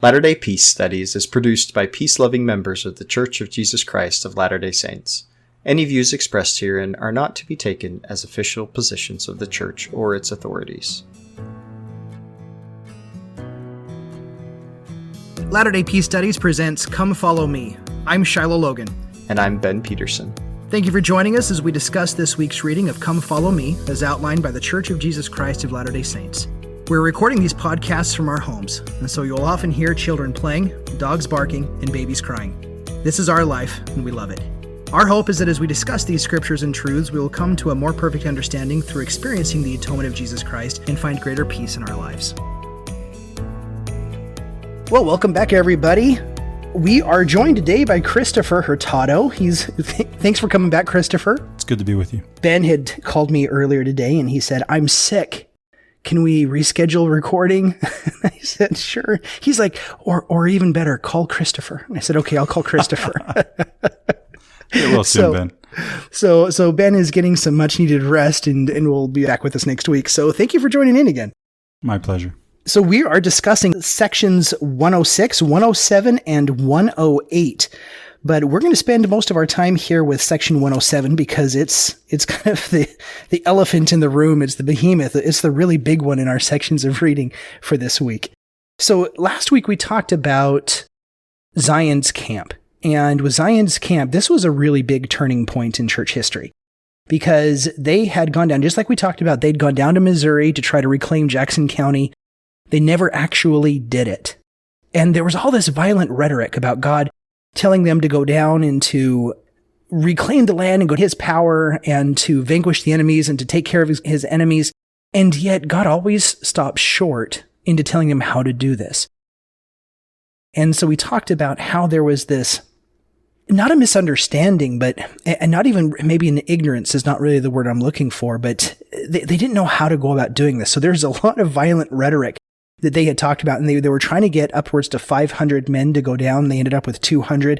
Latter-day Peace Studies is produced by peace-loving members of The Church of Jesus Christ of Latter-day Saints. Any views expressed herein are not to be taken as official positions of the Church or its authorities. Latter-day Peace Studies presents Come Follow Me. I'm Shiloh Logan. And I'm Ben Peterson. Thank you for joining us as we discuss this week's reading of Come Follow Me, as outlined by The Church of Jesus Christ of Latter-day Saints. We're recording these podcasts from our homes, and so you'll often hear children playing, dogs barking, and babies crying. This is our life, and we love it. Our hope is that as we discuss these scriptures and truths, we will come to a more perfect understanding through experiencing the atonement of Jesus Christ and find greater peace in our lives. Well, welcome back, everybody. We are joined today by Christopher Hurtado. Thanks for coming back, Christopher. It's good to be with you. Ben had called me earlier today, and he said, I'm sick. Can we reschedule recording? I said, sure. He's like, or even better, call Christopher. And I said, okay, I'll call Christopher. Get well soon, Ben. So Ben is getting some much needed rest and will be back with us next week. So thank you for joining in again. My pleasure. So we are discussing sections 106, 107, and 108. But we're going to spend most of our time here with section 107 because it's kind of the elephant in the room. It's the behemoth. It's the really big one in our sections of reading for this week. So last week we talked about Zion's camp. And with Zion's camp, this was a really big turning point in church history because they had gone down, just like we talked about, they'd gone down to Missouri to try to reclaim Jackson County. They never actually did it. And there was all this violent rhetoric about God telling them to go down and to reclaim the land and go to his power and to vanquish the enemies and to take care of his enemies. And yet God always stops short into telling them how to do this. And so we talked about how there was this, not a misunderstanding, but, and not even maybe an ignorance is not really the word I'm looking for, but they didn't know how to go about doing this. So there's a lot of violent rhetoric that they had talked about, and they were trying to get upwards to 500 men to go down. They ended up with 200.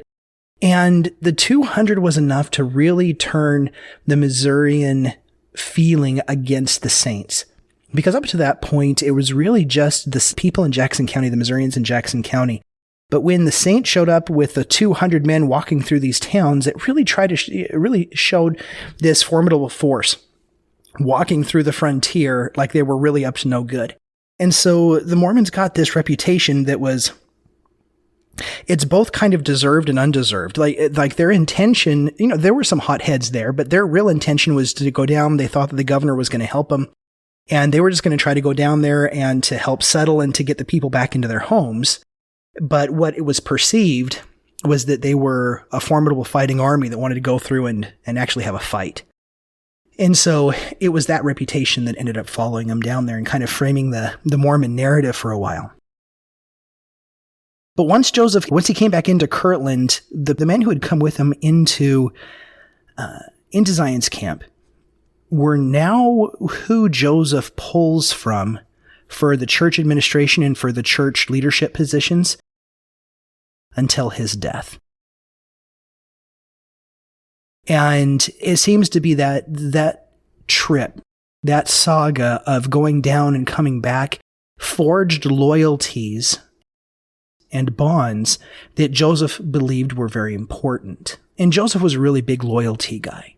And the 200 was enough to really turn the Missourian feeling against the saints. Because up to that point, it was really just the people in Jackson County, the Missourians in Jackson County. But when the saints showed up with the 200 men walking through these towns, it really it really showed this formidable force walking through the frontier like they were really up to no good. And so the Mormons got this reputation that was, it's both kind of deserved and undeserved. Like their intention, there were some hotheads there, but their real intention was to go down. They thought that the governor was going to help them. And they were just going to try to go down there and to help settle and to get the people back into their homes. But what it was perceived was that they were a formidable fighting army that wanted to go through and actually have a fight. And so it was that reputation that ended up following them down there and kind of framing the Mormon narrative for a while. But once he came back into Kirtland, the men who had come with him into Zion's camp were now who Joseph pulls from for the church administration and for the church leadership positions until his death. And it seems to be that trip, that saga of going down and coming back, forged loyalties and bonds that Joseph believed were very important. And Joseph was a really big loyalty guy.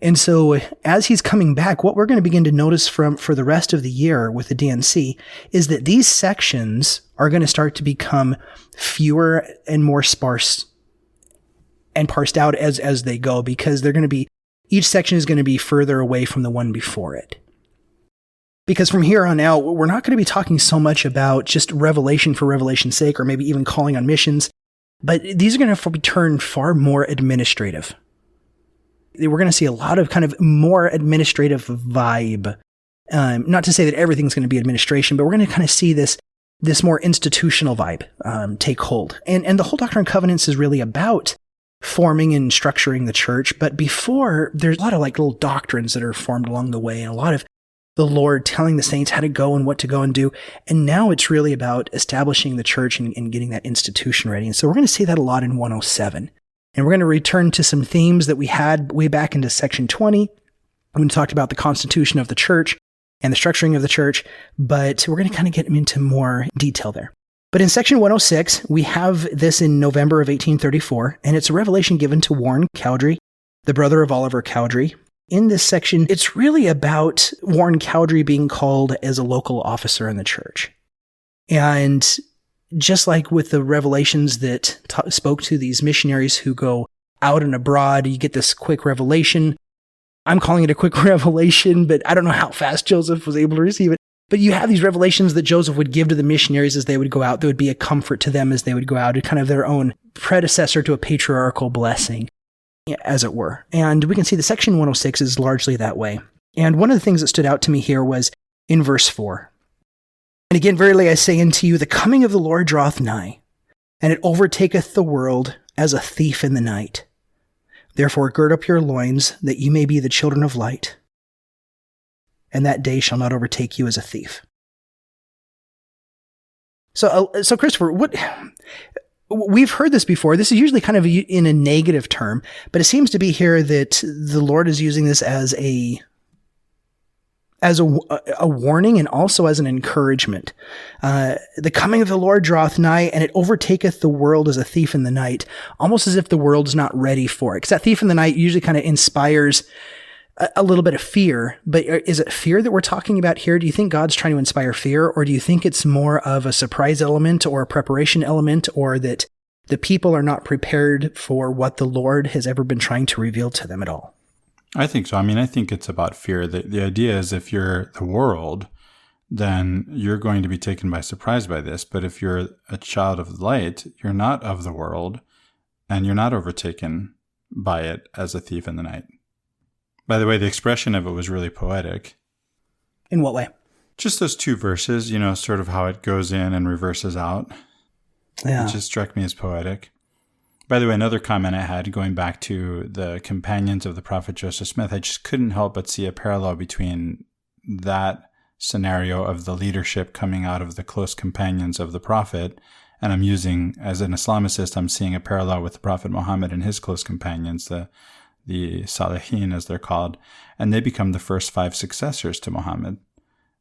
And so as he's coming back, what we're going to begin to notice for the rest of the year with the DNC is that these sections are going to start to become fewer and more sparse and parsed out as they go, because each section is going to be further away from the one before it. Because from here on out, we're not going to be talking so much about just revelation for revelation's sake, or maybe even calling on missions, but these are going to turn far more administrative. We're going to see a lot of kind of more administrative vibe. Not to say that everything's going to be administration, but we're going to kind of see this more institutional vibe take hold. And the whole Doctrine and Covenants is really about forming and structuring the church. But before, there's a lot of like little doctrines that are formed along the way, and a lot of the Lord telling the saints how to go and what to go and do. And now it's really about establishing the church and getting that institution ready. And so we're going to see that a lot in 107. And we're going to return to some themes that we had way back into section 20 when we talked about the constitution of the church and the structuring of the church, but we're going to kind of get into more detail there. But in section 106, we have this in November of 1834, and it's a revelation given to Warren Cowdery, the brother of Oliver Cowdery. In this section, it's really about Warren Cowdery being called as a local officer in the church. And just like with the revelations that spoke to these missionaries who go out and abroad, you get this quick revelation. I'm calling it a quick revelation, but I don't know how fast Joseph was able to receive it. But you have these revelations that Joseph would give to the missionaries as they would go out. There would be a comfort to them as they would go out, kind of their own predecessor to a patriarchal blessing, as it were. And we can see the section 106 is largely that way. And one of the things that stood out to me here was in verse 4. And again, verily I say unto you, the coming of the Lord draweth nigh, and it overtaketh the world as a thief in the night. Therefore gird up your loins, that ye may be the children of light, and that day shall not overtake you as a thief. So Christopher, we've heard this before. This is usually kind of in a negative term, but it seems to be here that the Lord is using this as a warning and also as an encouragement. The coming of the Lord draweth nigh, and it overtaketh the world as a thief in the night, almost as if the world's not ready for it. Because that thief in the night usually kind of inspires a little bit of fear, but is it fear that we're talking about here? Do you think God's trying to inspire fear, or do you think it's more of a surprise element or a preparation element, or that the people are not prepared for what the Lord has ever been trying to reveal to them at all? I think so. I mean, I think it's about fear. The idea is if you're the world, then you're going to be taken by surprise by this. But if you're a child of light, you're not of the world, and you're not overtaken by it as a thief in the night. By the way, the expression of it was really poetic. In what way? Just those two verses, sort of how it goes in and reverses out. Yeah. It just struck me as poetic. By the way, another comment I had going back to the companions of the prophet Joseph Smith, I just couldn't help but see a parallel between that scenario of the leadership coming out of the close companions of the prophet, and I'm using, as an Islamicist, I'm seeing a parallel with the Prophet Muhammad and his close companions, the Salihin, as they're called, and they become the first 5 successors to Muhammad.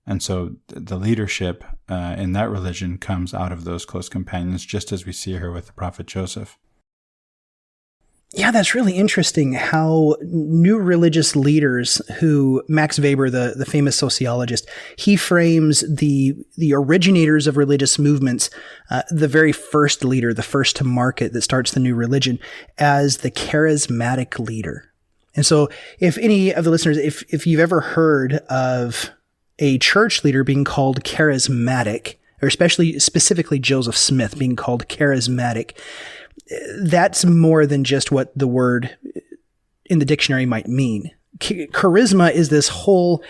And so the leadership in that religion comes out of those close companions, just as we see here with the prophet Joseph. Yeah, that's really interesting how new religious leaders who, Max Weber, the famous sociologist, he frames the originators of religious movements, the very first leader, the first to market that starts the new religion, as the charismatic leader. And so if any of the listeners, if you've ever heard of a church leader being called charismatic, or specifically Joseph Smith being called charismatic, that's more than just what the word in the dictionary might mean. Charisma is this whole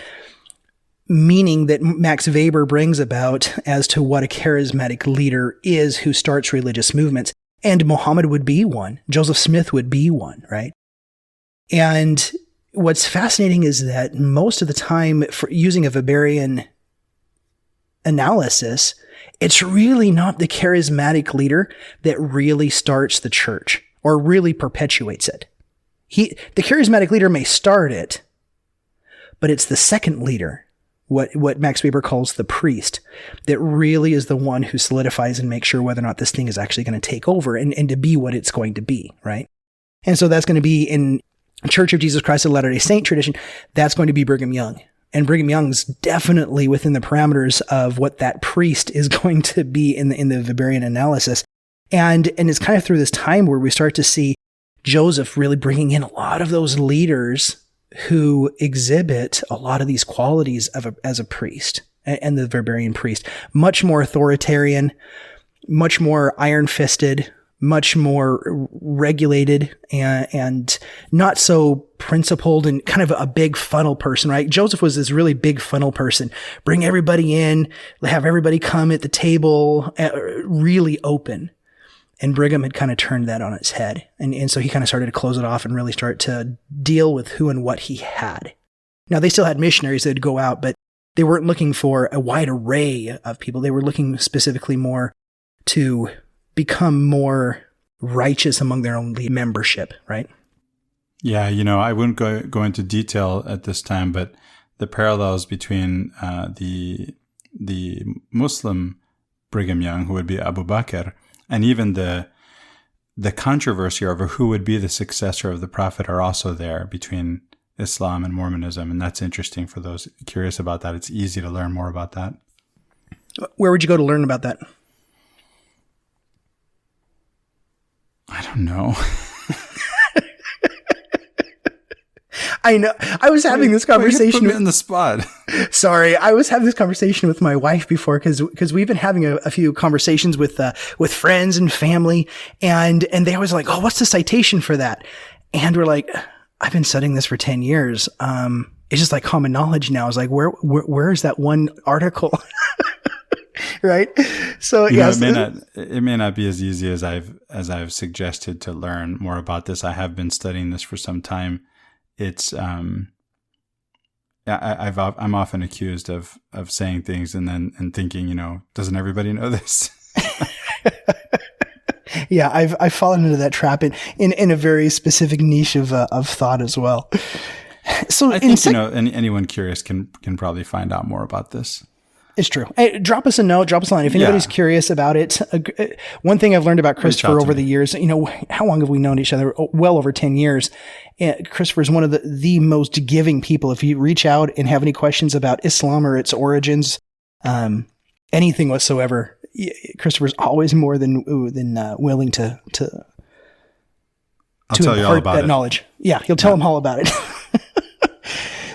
meaning that Max Weber brings about as to what a charismatic leader is who starts religious movements. And Muhammad would be one. Joseph Smith would be one, right? And what's fascinating is that most of the time, for using a Weberian analysis, it's really not the charismatic leader that really starts the church or really perpetuates it. The charismatic leader may start it, but it's the second leader, what Max Weber calls the priest, that really is the one who solidifies and makes sure whether or not this thing is actually going to take over and to be what it's going to be, right? And so that's going to be in Church of Jesus Christ of Latter-day Saint tradition, that's going to be Brigham Young. And Brigham Young's definitely within the parameters of what that priest is going to be in the Weberian analysis. And it's kind of through this time where we start to see Joseph really bringing in a lot of those leaders who exhibit a lot of these qualities as a priest and the Weberian priest. Much more authoritarian, much more iron-fisted, much more regulated and not so principled and kind of a big funnel person, right? Joseph was this really big funnel person. Bring everybody in, have everybody come at the table, really open. And Brigham had kind of turned that on its head. And so he kind of started to close it off and really start to deal with who and what he had. Now, they still had missionaries that'd go out, but they weren't looking for a wide array of people. They were looking specifically more to become more righteous among their own membership, right? Yeah, I wouldn't go into detail at this time, but the parallels between the Muslim Brigham Young, who would be Abu Bakr, and even the controversy over who would be the successor of the prophet are also there between Islam and Mormonism, and that's interesting for those curious about that. It's easy to learn more about that. Where would you go to learn about that? I don't know. I know. I was having this conversation. Put me on the spot. Sorry, I was having this conversation with my wife before because we've been having a few conversations with friends and family, and they always like, oh, what's the citation for that? And we're like, I've been studying this for 10 years. It's just like common knowledge now. It's like, where is that one article? Right. So yes, it may not be as easy as I've suggested to learn more about this. I have been studying this for some time. It's I'm often accused of saying things and thinking, doesn't everybody know this? Yeah, I've fallen into that trap in a very specific niche of thought as well. So I think anyone curious can probably find out more about this. It's true. Hey, drop us a note, drop us a line. If anybody's curious about it. One thing I've learned about Christopher over the years, how long have we known each other? Well over 10 years. Christopher is one of the most giving people. If you reach out and have any questions about Islam or its origins, anything whatsoever, Christopher's always more than willing to tell you all about that knowledge. Yeah, he'll tell them all about it.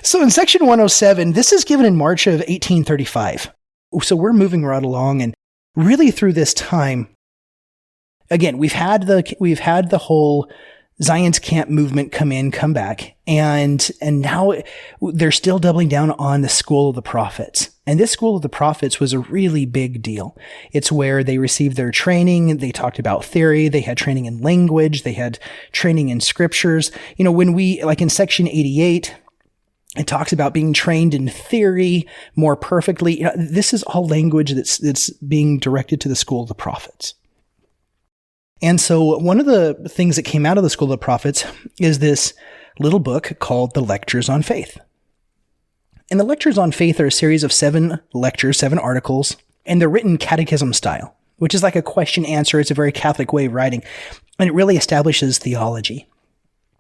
So in section 107, this is given in March of 1835. So we're moving right along, and really through this time, again, we've had the whole Zion's camp movement come back, and now they're still doubling down on the school of the prophets. And this school of the prophets was a really big deal. It's where they received their training. They talked about theory. They had training in language. They had training in scriptures. When we, like in section 88, it talks about being trained in theory more perfectly. This is all language that's being directed to the school of the prophets. And so one of the things that came out of the school of the prophets is this little book called The Lectures on Faith. And the Lectures on Faith are a series of 7 lectures, 7 articles, and they're written catechism style, which is like a question answer. It's a very Catholic way of writing, and it really establishes theology.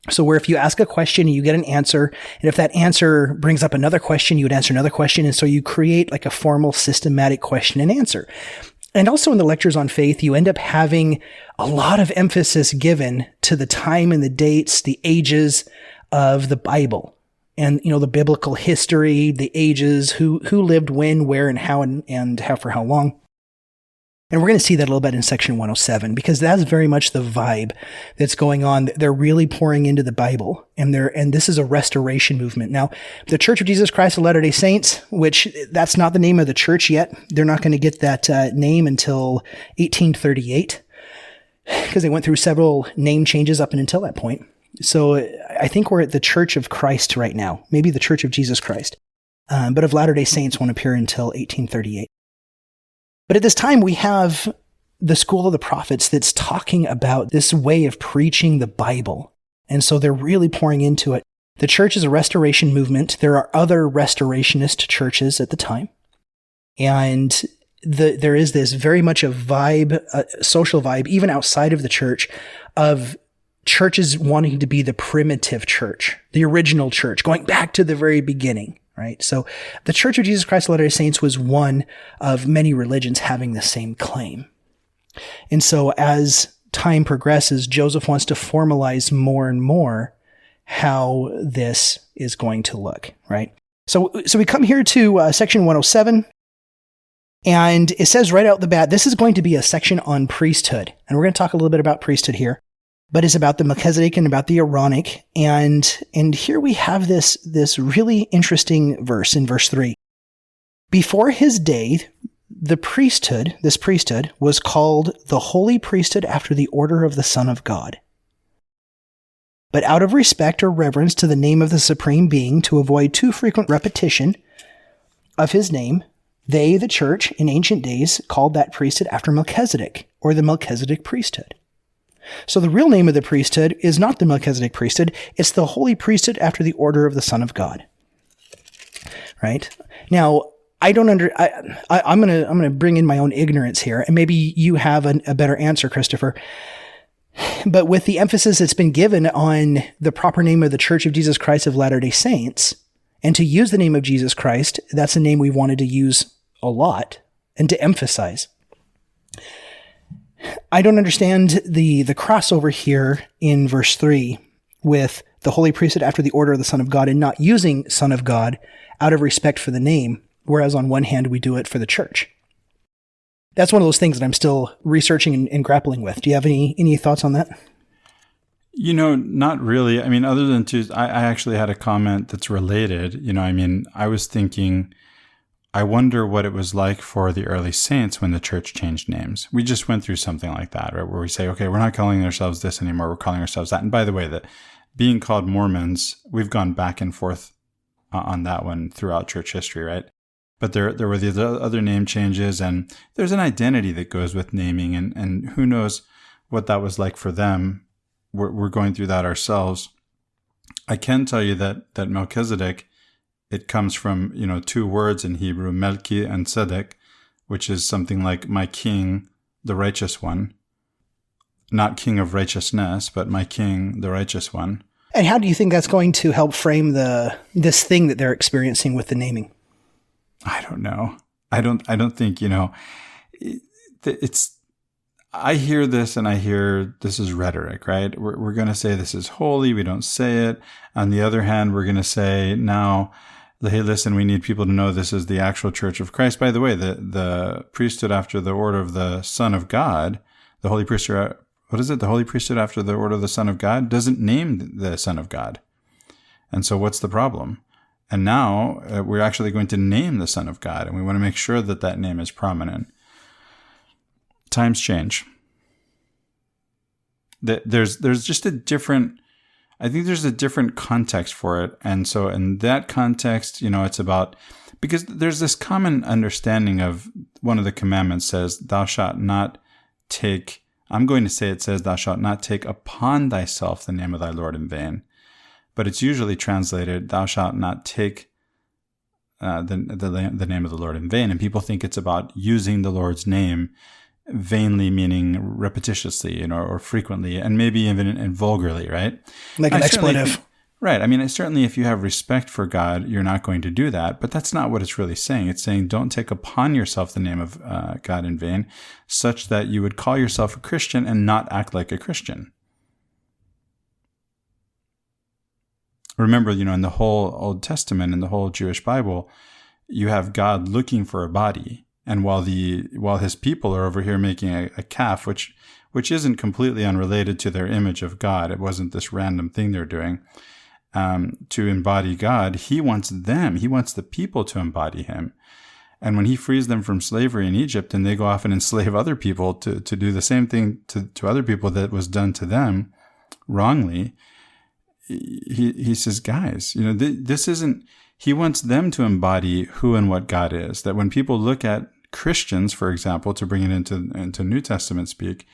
So where if you ask a question and you get an answer, and if that answer brings up another question, you would answer another question. And so you create like a formal systematic question and answer. And also in the Lectures on Faith, you end up having a lot of emphasis given to the time and the dates, the ages of the Bible, and, the biblical history, the ages, who lived when, where, and how for how long. And we're going to see that a little bit in section 107, because that's very much the vibe that's going on. They're really pouring into the Bible, and this is a restoration movement. Now, the Church of Jesus Christ of Latter-day Saints, which that's not the name of the church yet. They're not going to get that name until 1838, because they went through several name changes up until that point. So I think we're at the Church of Christ right now, maybe the Church of Jesus Christ. But of Latter-day Saints won't appear until 1838. But at this time, we have the school of the prophets that's talking about this way of preaching the Bible. And so they're really pouring into it. The church is a restoration movement. There are other restorationist churches at the time. And there is this very much a vibe, a social vibe, even outside of the church, of churches wanting to be the primitive church, the original church, going back to the very beginning. Right? So the Church of Jesus Christ of Latter-day Saints was one of many religions having the same claim. And so as time progresses, Joseph wants to formalize more and more how this is going to look, right? So we come here to section 107, and it says right out the bat, this is going to be a section on priesthood. And we're going to talk a little bit about priesthood here. But it's about the Melchizedek and about the Aaronic. And here we have this really interesting verse in verse 3. Before his day, this priesthood was called the Holy Priesthood after the order of the Son of God. But out of respect or reverence to the name of the Supreme Being, to avoid too frequent repetition of his name, they, the church, in ancient days, called that priesthood after Melchizedek, or the Melchizedek priesthood. So the real name of the priesthood is not the Melchizedek priesthood, it's the Holy Priesthood after the order of the Son of God. Right? Now, I'm gonna bring in my own ignorance here, and maybe you have a better answer, Christopher. But with the emphasis that's been given on the proper name of the Church of Jesus Christ of Latter-day Saints, and to use the name of Jesus Christ, that's a name we wanted to use a lot and to emphasize. I don't understand the crossover here in verse 3 with the holy priesthood after the order of the Son of God and not using Son of God out of respect for the name, whereas on one hand we do it for the church. That's one of those things that I'm still researching and grappling with. Do you have any thoughts on that? Not really. I mean, other than I actually had a comment that's related. I was thinking, I wonder what it was like for the early saints when the church changed names. We just went through something like that, right? Where we say, okay, we're not calling ourselves this anymore. We're calling ourselves that. And by the way, that being called Mormons, we've gone back and forth on that one throughout church history, right? But there were the other name changes, and there's an identity that goes with naming, and who knows what that was like for them. We're going through that ourselves. I can tell you that Melchizedek, it comes from, two words in Hebrew, Melchi and Tzedek, which is something like my king, the righteous one. Not king of righteousness, but my king, the righteous one. And how do you think that's going to help frame this thing that they're experiencing with the naming? I don't know. I don't think, it's, I hear this and I hear this is rhetoric, right? We're going to say this is holy. We don't say it. On the other hand, we're going to say now, hey, listen, we need people to know this is the actual Church of Christ. By the way, the priesthood after the order of the Son of God, the holy priesthood, what is it? The holy priesthood after the order of the Son of God doesn't name the Son of God. And so what's the problem? And now we're actually going to name the Son of God, and we want to make sure that that name is prominent. Times change. There's just a different, I think there's a different context for it. And so in that context, it's about, because there's this common understanding of one of the commandments says, thou shalt not take, I'm going to say it says, thou shalt not take upon thyself the name of thy Lord in vain. But it's usually translated, thou shalt not take the name of the Lord in vain. And people think it's about using the Lord's name vainly, meaning repetitiously, or frequently, and maybe even vulgarly, right? Like an expletive. Right. I mean, certainly if you have respect for God, you're not going to do that. But that's not what it's really saying. It's saying don't take upon yourself the name of God in vain, such that you would call yourself a Christian and not act like a Christian. Remember, in the whole Old Testament, in the whole Jewish Bible, you have God looking for a body. And while his people are over here making a calf, which isn't completely unrelated to their image of God, it wasn't this random thing they're doing, to embody God, he wants the people to embody him. And when he frees them from slavery in Egypt and they go off and enslave other people to do the same thing to other people that was done to them wrongly, he says, guys, this isn't, he wants them to embody who and what God is. That when people look at Christians, for example, to bring it into New Testament speak,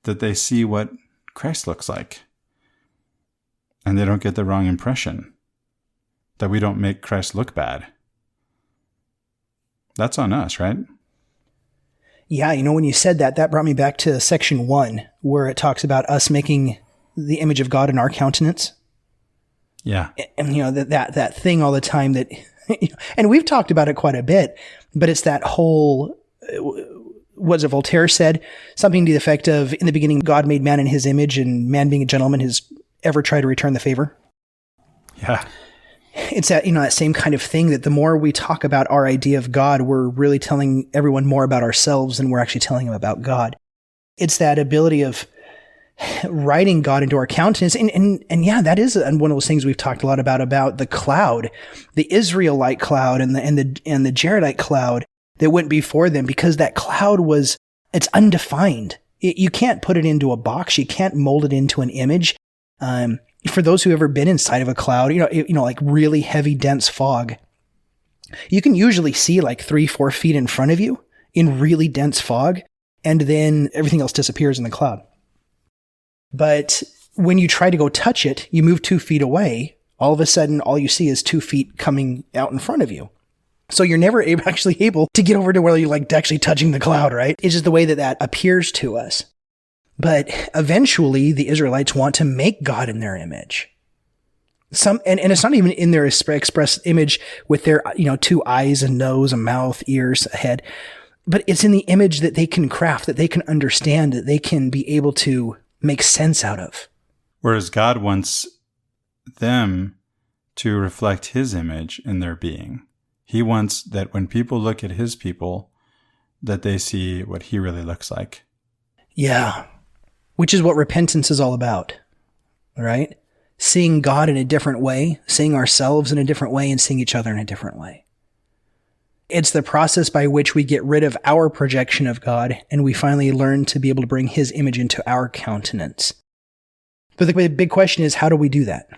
that they see what Christ looks like. And they don't get the wrong impression. That we don't make Christ look bad. That's on us, right? Yeah, when you said that brought me back to section 1, where it talks about us making the image of God in our countenance. Yeah. And that thing all the time that, and we've talked about it quite a bit, but it's that whole, what Voltaire said? Something to the effect of, in the beginning, God made man in his image, and man being a gentleman has ever tried to return the favor. Yeah. It's that, that same kind of thing, that the more we talk about our idea of God, we're really telling everyone more about ourselves than we're actually telling them about God. It's that ability of writing God into our countenance. And yeah, that is one of those things we've talked a lot about the cloud, the Israelite cloud and the Jaredite cloud that went before them, because that cloud it's undefined. You can't put it into a box. You can't mold it into an image. For those who have ever been inside of a cloud, like really heavy, dense fog, you can usually see like 3-4 feet in front of you in really dense fog, and then everything else disappears in the cloud. But when you try to go touch it, you move 2 feet away. All of a sudden, all you see is 2 feet coming out in front of you. So you're never actually able to get over to where you're like actually touching the cloud, right? It's just the way that that appears to us. But eventually the Israelites want to make God in their image. And it's not even in their express image with their, 2 eyes, a nose, a mouth, ears, a head, but it's in the image that they can craft, that they can understand, that they can be able to make sense out of. Whereas God wants them to reflect his image in their being. He wants that when people look at his people, that they see what he really looks like. Yeah. Which is what repentance is all about, right? Seeing God in a different way, seeing ourselves in a different way, and seeing each other in a different way. It's the process by which we get rid of our projection of God, and we finally learn to be able to bring his image into our countenance. But the big question is, how do we do that?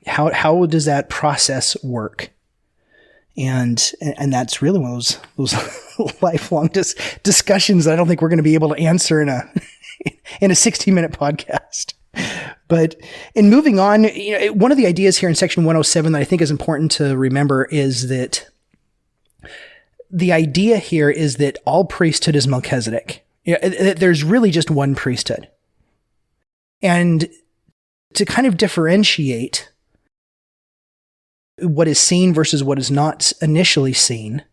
How does that process work? And that's really one of those lifelong discussions that I don't think we're going to be able to answer in a 60-minute podcast. But in moving on, one of the ideas here in section 107 that I think is important to remember is that the idea here is that all priesthood is Melchizedek. There's really just one priesthood. And to kind of differentiate what is seen versus what is not initially seen,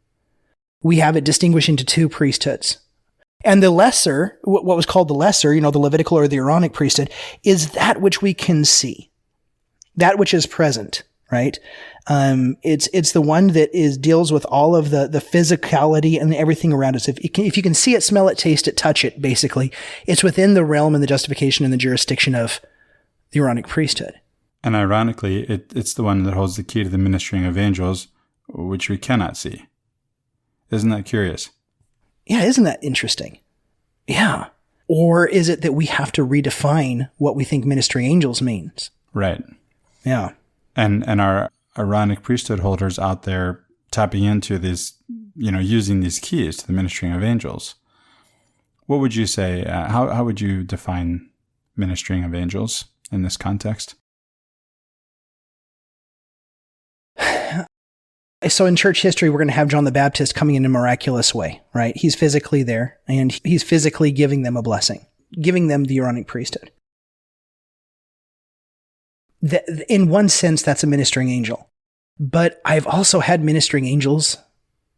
we have it distinguished into 2 priesthoods. And the lesser, what was called the lesser, the Levitical or the Aaronic priesthood, is that which we can see, that which is present, right? It's the one that deals with all of the physicality and everything around us. If you can see it, smell it, taste it, touch it, basically, it's within the realm and the justification and the jurisdiction of the Aaronic priesthood. And ironically, it's the one that holds the key to the ministering of angels, which we cannot see. Isn't that curious? Yeah, isn't that interesting? Yeah. Or is it that we have to redefine what we think ministering angels means? Right. Yeah. And our Aaronic priesthood holders out there tapping into these, using these keys to the ministering of angels. What would you say? How would you define ministering of angels in this context? So in church history, we're going to have John the Baptist coming in a miraculous way, right? He's physically there, and he's physically giving them a blessing, giving them the Aaronic priesthood. In one sense, that's a ministering angel. But I've also had ministering angels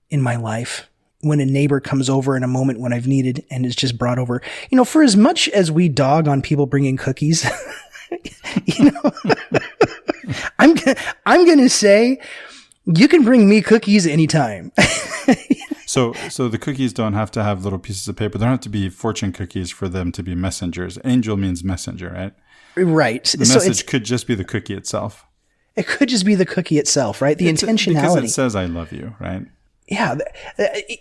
in my life when a neighbor comes over in a moment when I've needed and is just brought over. For as much as we dog on people bringing cookies, I'm going to say, you can bring me cookies anytime. So the cookies don't have to have little pieces of paper. They don't have to be fortune cookies for them to be messengers. Angel means messenger, right? Right. The message could just be the cookie itself. It could just be the cookie itself, right? Intentionality. Because it says, I love you, right? Yeah.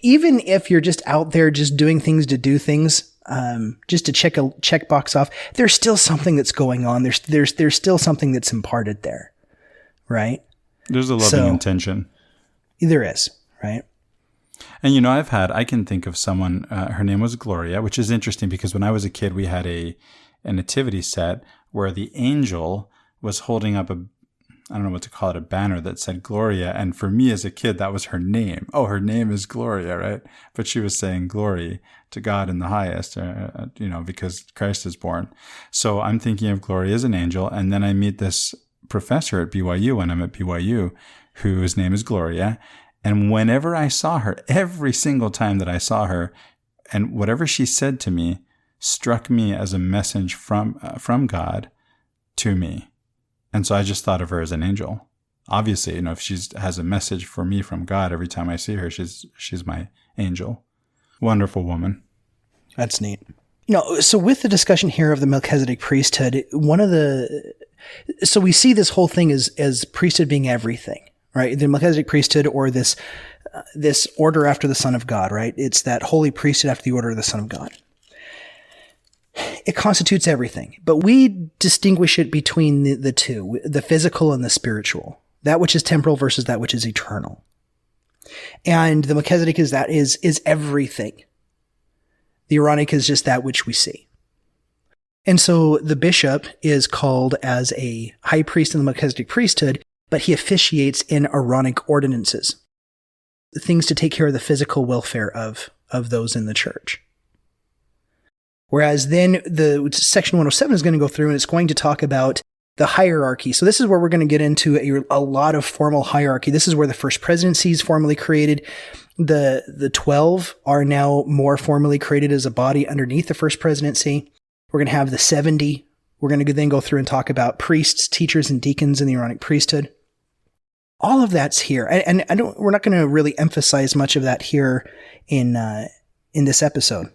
Even if you're just out there just doing things to do things, just to check a checkbox off, there's still something that's going on. There's still something that's imparted there, right? There's a loving intention. There is, right? And I can think of someone, her name was Gloria, which is interesting because when I was a kid, we had a nativity set where the angel was holding up I don't know what to call it, a banner that said Gloria. And for me as a kid, that was her name. Oh, her name is Gloria, right? But she was saying glory to God in the highest, because Christ is born. So I'm thinking of Gloria as an angel. And then I meet this professor at BYU when I'm at BYU, whose name is Gloria. And whenever I saw her, every single time that I saw her, and whatever she said to me struck me as a message from God to me. And so I just thought of her as an angel. Obviously, if she has a message for me from God every time I see her, she's my angel. Wonderful woman. That's neat. So with the discussion here of the Melchizedek priesthood, so we see this whole thing as priesthood being everything, right? The Melchizedek priesthood, or this order after the Son of God, right? It's that holy priesthood after the order of the Son of God. It constitutes everything, but we distinguish it between the two, the physical and the spiritual, that which is temporal versus that which is eternal. And the Melchizedek is everything. The Aaronic is just that which we see. And so the bishop is called as a high priest in the Melchizedek priesthood, but he officiates in Aaronic ordinances. things to take care of the physical welfare of those in the church. Whereas then the section 107 is going to go through and it's going to talk about the hierarchy. So this is where we're going to get into a lot of formal hierarchy. This is where the first presidency is formally created. The 12 are now more formally created as a body underneath the first presidency. We're going to have the 70. We're going to then go through and talk about priests, teachers, and deacons in the Aaronic priesthood. All of that's here. And we're not going to really emphasize much of that here in this episode.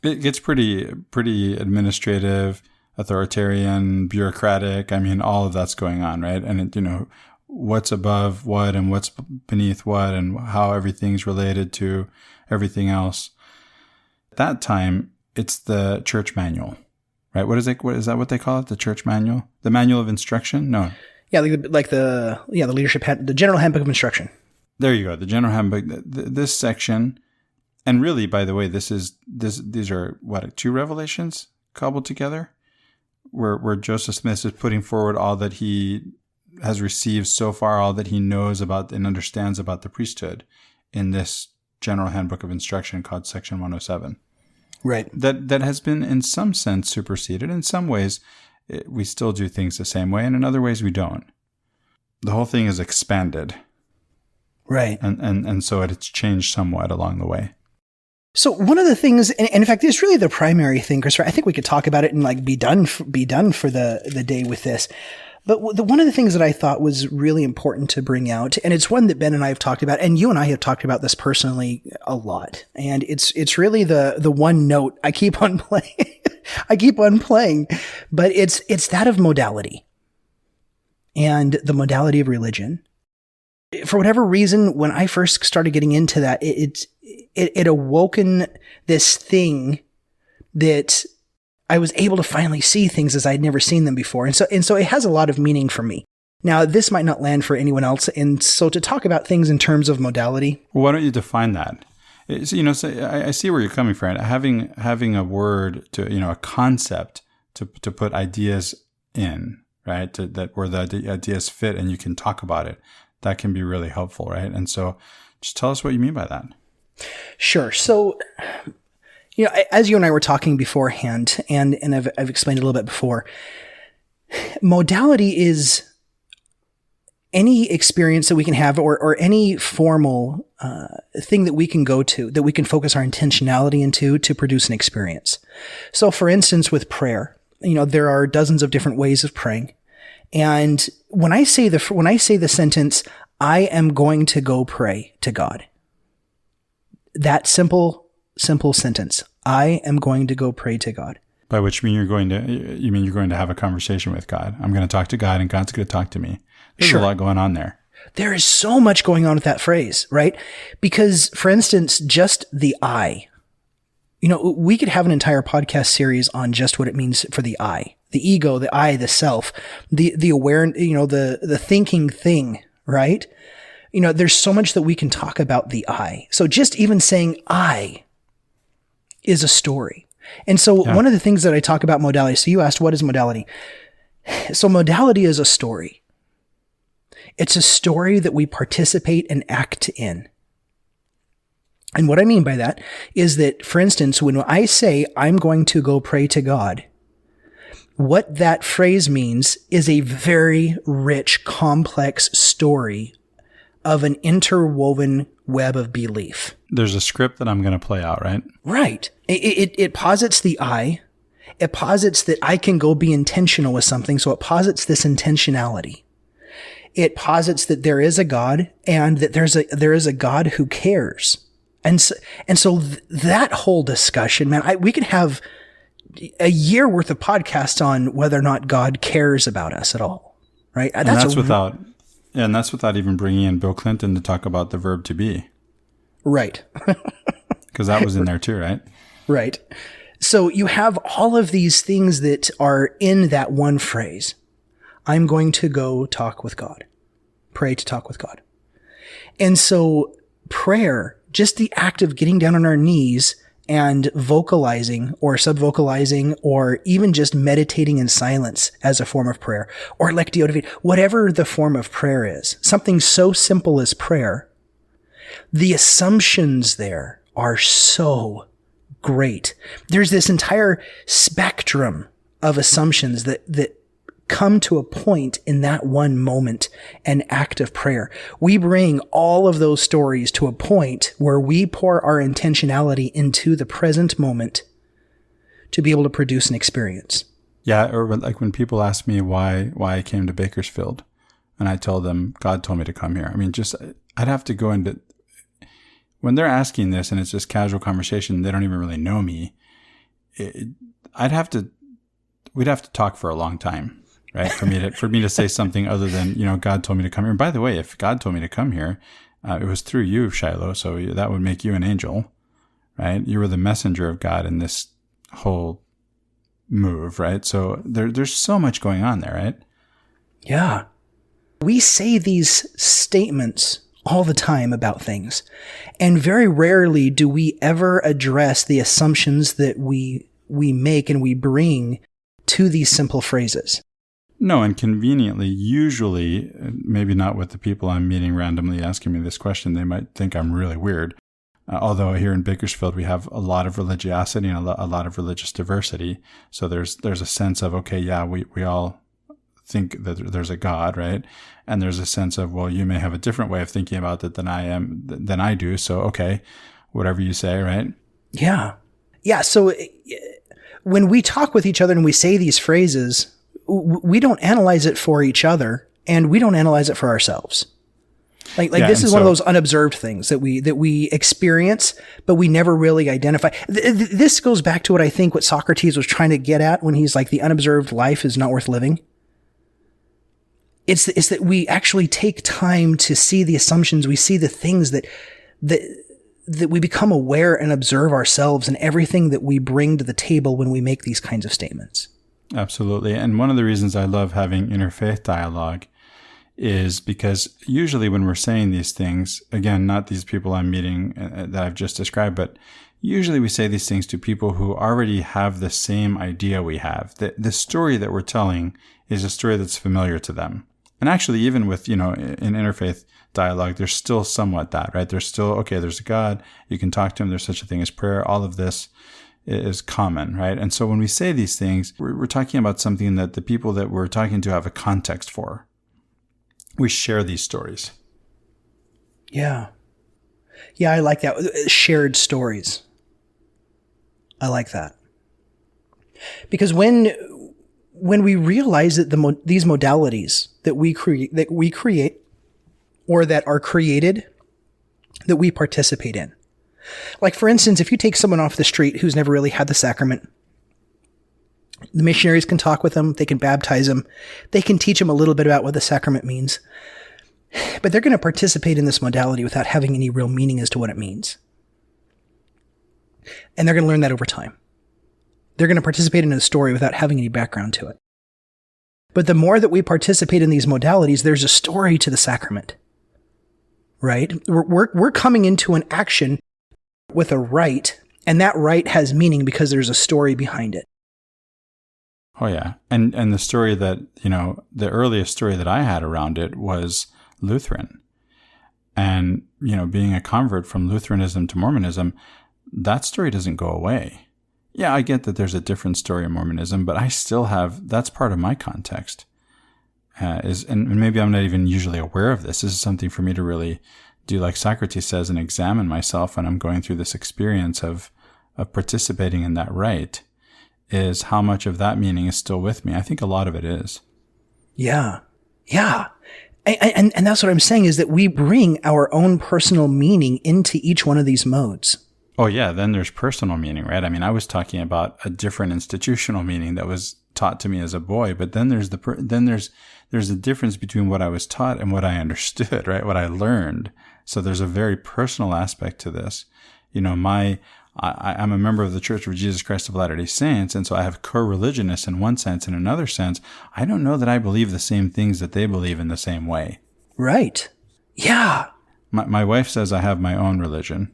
It gets pretty administrative, authoritarian, bureaucratic. I mean, all of that's going on, right? And what's above what and what's beneath what and how everything's related to everything else. At that time, it's the church manual, right? What is that what they call it? The church manual? The manual of instruction? No. Yeah, the leadership, the general handbook of instruction. There you go. The general handbook, this section. And really, by the way, these are what, 2 revelations cobbled together, where Joseph Smith is putting forward all that he has received so far, all that he knows about and understands about the priesthood in this general handbook of instruction called Section 107. Right. That has been in some sense superseded. In some ways, we still do things the same way, and in other ways we don't. The whole thing is expanded. Right. And so it's changed somewhat along the way. So one of the things, and in fact, it's really the primary thing, Christopher, I think we could talk about it and be done for the day with this. But one of the things that I thought was really important to bring out, and it's one that Ben and I have talked about, and you and I have talked about this personally a lot. And it's really the one note I keep on playing. But it's that of modality and the modality of religion. For whatever reason, when I first started getting into that, it awoken this thing that I was able to finally see things as I'd never seen them before. And so it has a lot of meaning for me. Now, this might not land for anyone else. And so to talk about things in terms of modality. Well, why don't you define that? So, I see where you're coming from. Having a word a concept to put ideas in, right? Where the ideas fit and you can talk about it. That can be really helpful, right? And so just tell us what you mean by that. Sure. So, as you and I were talking beforehand, and I've explained a little bit before, modality is any experience that we can have or any formal thing that we can go to, that we can focus our intentionality into to produce an experience. So, for instance, with prayer, there are dozens of different ways of praying. And when I say the sentence, I am going to go pray to God, that simple sentence, I am going to go pray to God. By which you're going to have a conversation with God. I'm going to talk to God and God's going to talk to me. There's a lot going on there. There is so much going on with that phrase, right? Because, for instance, just the I. We could have an entire podcast series on just what it means for the I. The ego, the I, the self, the aware, the thinking thing, right? There's so much that we can talk about the I. So just even saying I is a story. And so one of the things that I talk about modality, so you asked, what is modality? So modality is a story. It's a story that we participate and act in. And what I mean by that is that, for instance, when I say I'm going to go pray to God, what that phrase means is a very rich, complex story of an interwoven web of belief. There's a script that I'm going to play out, right? Right. It posits the I. It posits that I can go be intentional with something, so it posits this intentionality. It posits that there is a God and that there is a God who cares. And so that whole discussion, man, we could have a year worth of podcasts on whether or not God cares about us at all, right? That's without even bringing in Bill Clinton to talk about the verb to be. Right. Because that was in there too, right? Right. So you have all of these things that are in that one phrase. I'm going to go talk with God. Pray to talk with God. And so prayer, just the act of getting down on our knees and vocalizing or subvocalizing or even just meditating in silence as a form of prayer, or lectio divina, whatever the form of prayer is, something so simple as prayer The assumptions there are so great. There's this entire spectrum of assumptions that come to a point in that one moment, an act of prayer. We bring all of those stories to a point where we pour our intentionality into the present moment to be able to produce an experience. Yeah, or like when people ask me why I came to Bakersfield, and I tell them God told me to come here. I mean, I'd have to go into, when they're asking this and it's just casual conversation, they don't even really know me. We'd have to talk for a long time, right? For me to say something other than, God told me to come here. And by the way, if God told me to come here, it was through you, Shiloh. So that would make you an angel, right? You were the messenger of God in this whole move, right? So there's so much going on there, right? Yeah. We say these statements all the time about things, and very rarely do we ever address the assumptions that we make and we bring to these simple phrases. No, and conveniently, usually, maybe not with the people I'm meeting randomly asking me this question, they might think I'm really weird. Although here in Bakersfield, we have a lot of religiosity and a lot of religious diversity. So there's a sense of, okay, yeah, we all think that there's a God, right? And there's a sense of, well, you may have a different way of thinking about it than I do. So, okay, whatever you say, right? Yeah. Yeah. So when we talk with each other and we say these phrases, we don't analyze it for each other and we don't analyze it for ourselves. This is one of those unobserved things that we experience, but we never really identify. This goes back to what Socrates was trying to get at when he's like, the unobserved life is not worth living. It's that we actually take time to see the assumptions. We see the things that we become aware and observe ourselves and everything that we bring to the table when we make these kinds of statements. Absolutely. And one of the reasons I love having interfaith dialogue is because usually when we're saying these things, again, not these people I'm meeting that I've just described, but usually we say these things to people who already have the same idea we have. The story that we're telling is a story that's familiar to them. And actually, even with, in interfaith dialogue, there's still somewhat that, right? There's still, okay, there's a God, you can talk to him, there's such a thing as prayer, all of this is common, right? And so when we say these things, we're talking about something that the people that we're talking to have a context for. We share these stories. Yeah. Yeah, I like that. Shared stories. I like that. Because when we realize that these modalities that we create or that are created, that we participate in. Like, for instance, if you take someone off the street who's never really had the sacrament, the missionaries can talk with them, they can baptize them, they can teach them a little bit about what the sacrament means, but they're going to participate in this modality without having any real meaning as to what it means. And they're going to learn that over time. They're going to participate in a story without having any background to it. But the more that we participate in these modalities, there's a story to the sacrament, right? We're coming into an action with a rite, and that rite has meaning because there's a story behind it. Oh, yeah. And the story that, the earliest story that I had around it was Lutheran. And, being a convert from Lutheranism to Mormonism, that story doesn't go away. Yeah, I get that there's a different story in Mormonism, but I still have, that's part of my context. And maybe I'm not even usually aware of this. This is something for me to really do, like Socrates says, and examine myself when I'm going through this experience of participating in that rite, is how much of that meaning is still with me. I think a lot of it is. Yeah. Yeah. And that's what I'm saying, is that we bring our own personal meaning into each one of these modes. Oh, yeah. Then there's personal meaning, right? I mean, I was talking about a different institutional meaning that was taught to me as a boy, but then there's a difference between what I was taught and what I understood, right? What I learned. So there's a very personal aspect to this. I'm a member of the Church of Jesus Christ of Latter-day Saints, and so I have co-religionists in one sense. In another sense, I don't know that I believe the same things that they believe in the same way. Right. Yeah. My wife says I have my own religion.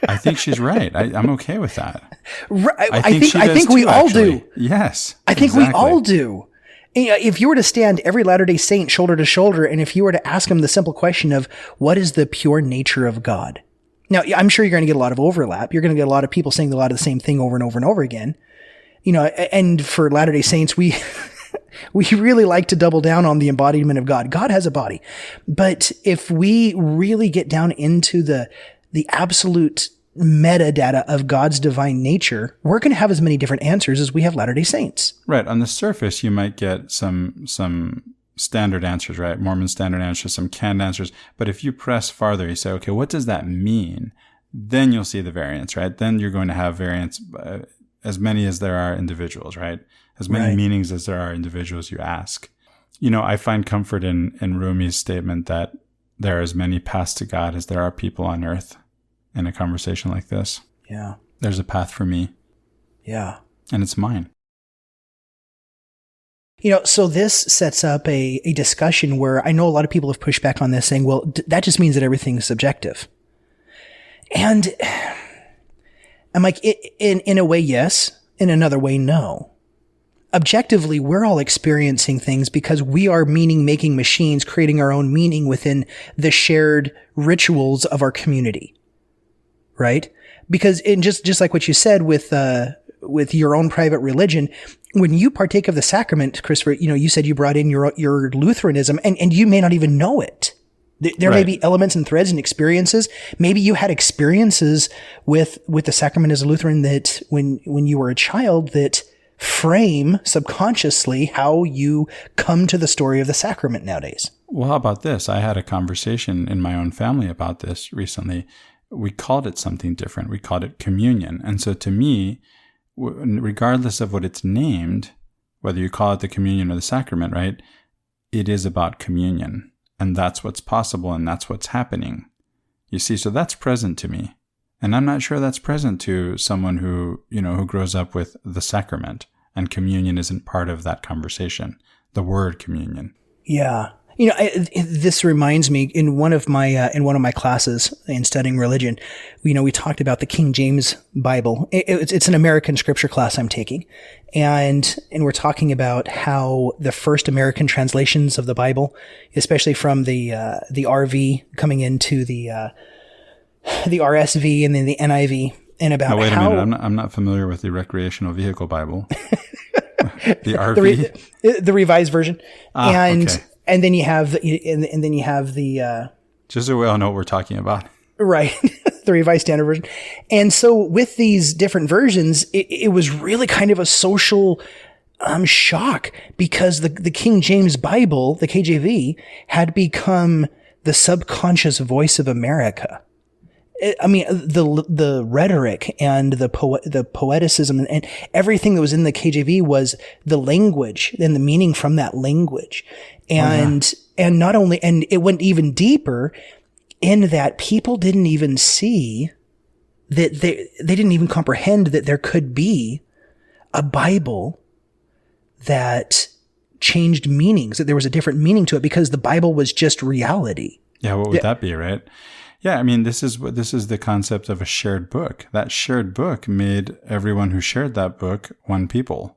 I think she's right. I'm okay with that. Right. I think we all do. Yes. I think we all do. If you were to stand every Latter-day Saint shoulder to shoulder, and if you were to ask them the simple question of what is the pure nature of God? Now, I'm sure you're going to get a lot of overlap. You're going to get a lot of people saying a lot of the same thing over and over and over again. And for Latter-day Saints, we really like to double down on the embodiment of God. God has a body. But if we really get down into the absolute metadata of God's divine nature, we're going to have as many different answers as we have Latter-day Saints. Right. On the surface, you might get some standard answers, right? Mormon standard answers, some canned answers. But if you press farther, you say, okay, what does that mean? Then you'll see the variance, right? Then you're going to have variance as many as there are individuals, right? As many meanings as there are individuals you ask. I find comfort in Rumi's statement that there are as many paths to God as there are people on earth. In a conversation like this. Yeah. There's a path for me. Yeah. And it's mine. So this sets up a discussion where I know a lot of people have pushed back on this saying, well, that just means that everything is subjective. And I'm like, in a way, yes. In another way, no. Objectively, we're all experiencing things because we are meaning-making machines creating our own meaning within the shared rituals of our community. Right? Because just like what you said with your own private religion, when you partake of the sacrament, Christopher, you said you brought in your Lutheranism and you may not even know it. There may be elements and threads and experiences. Maybe you had experiences with the sacrament as a Lutheran that when you were a child that frame subconsciously how you come to the story of the sacrament nowadays. Well, how about this? I had a conversation in my own family about this recently. We called it something different. We called it communion. And so to me, regardless of what it's named, whether you call it the communion or the sacrament, right? It is about communion. And that's what's possible and that's what's happening. You see, so that's present to me. And I'm not sure that's present to someone who grows up with the sacrament, and communion isn't part of that conversation. The word communion. Yeah. This reminds me in one of my classes in studying religion, we talked about the King James Bible. It's an American scripture class I'm taking. And we're talking about how the first American translations of the Bible, especially from the RV coming into the RSV and then the NIV, and about wait a minute. I'm not familiar with the recreational vehicle Bible. The RV? The revised version. Okay. And then you have the just so we all know what we're talking about. Right. The Revised Standard Version. And so with these different versions, it was really kind of a social shock because the King James Bible, the KJV, had become the subconscious voice of America. I mean, the rhetoric and the poeticism and everything that was in the KJV was the language and the meaning from that language. And not only, and it went even deeper in that people didn't even see that they didn't even comprehend that there could be a Bible that changed meanings, that there was a different meaning to it because the Bible was just reality. Yeah. What would that be? Right. Yeah, I mean, this is the concept of a shared book. That shared book made everyone who shared that book one people.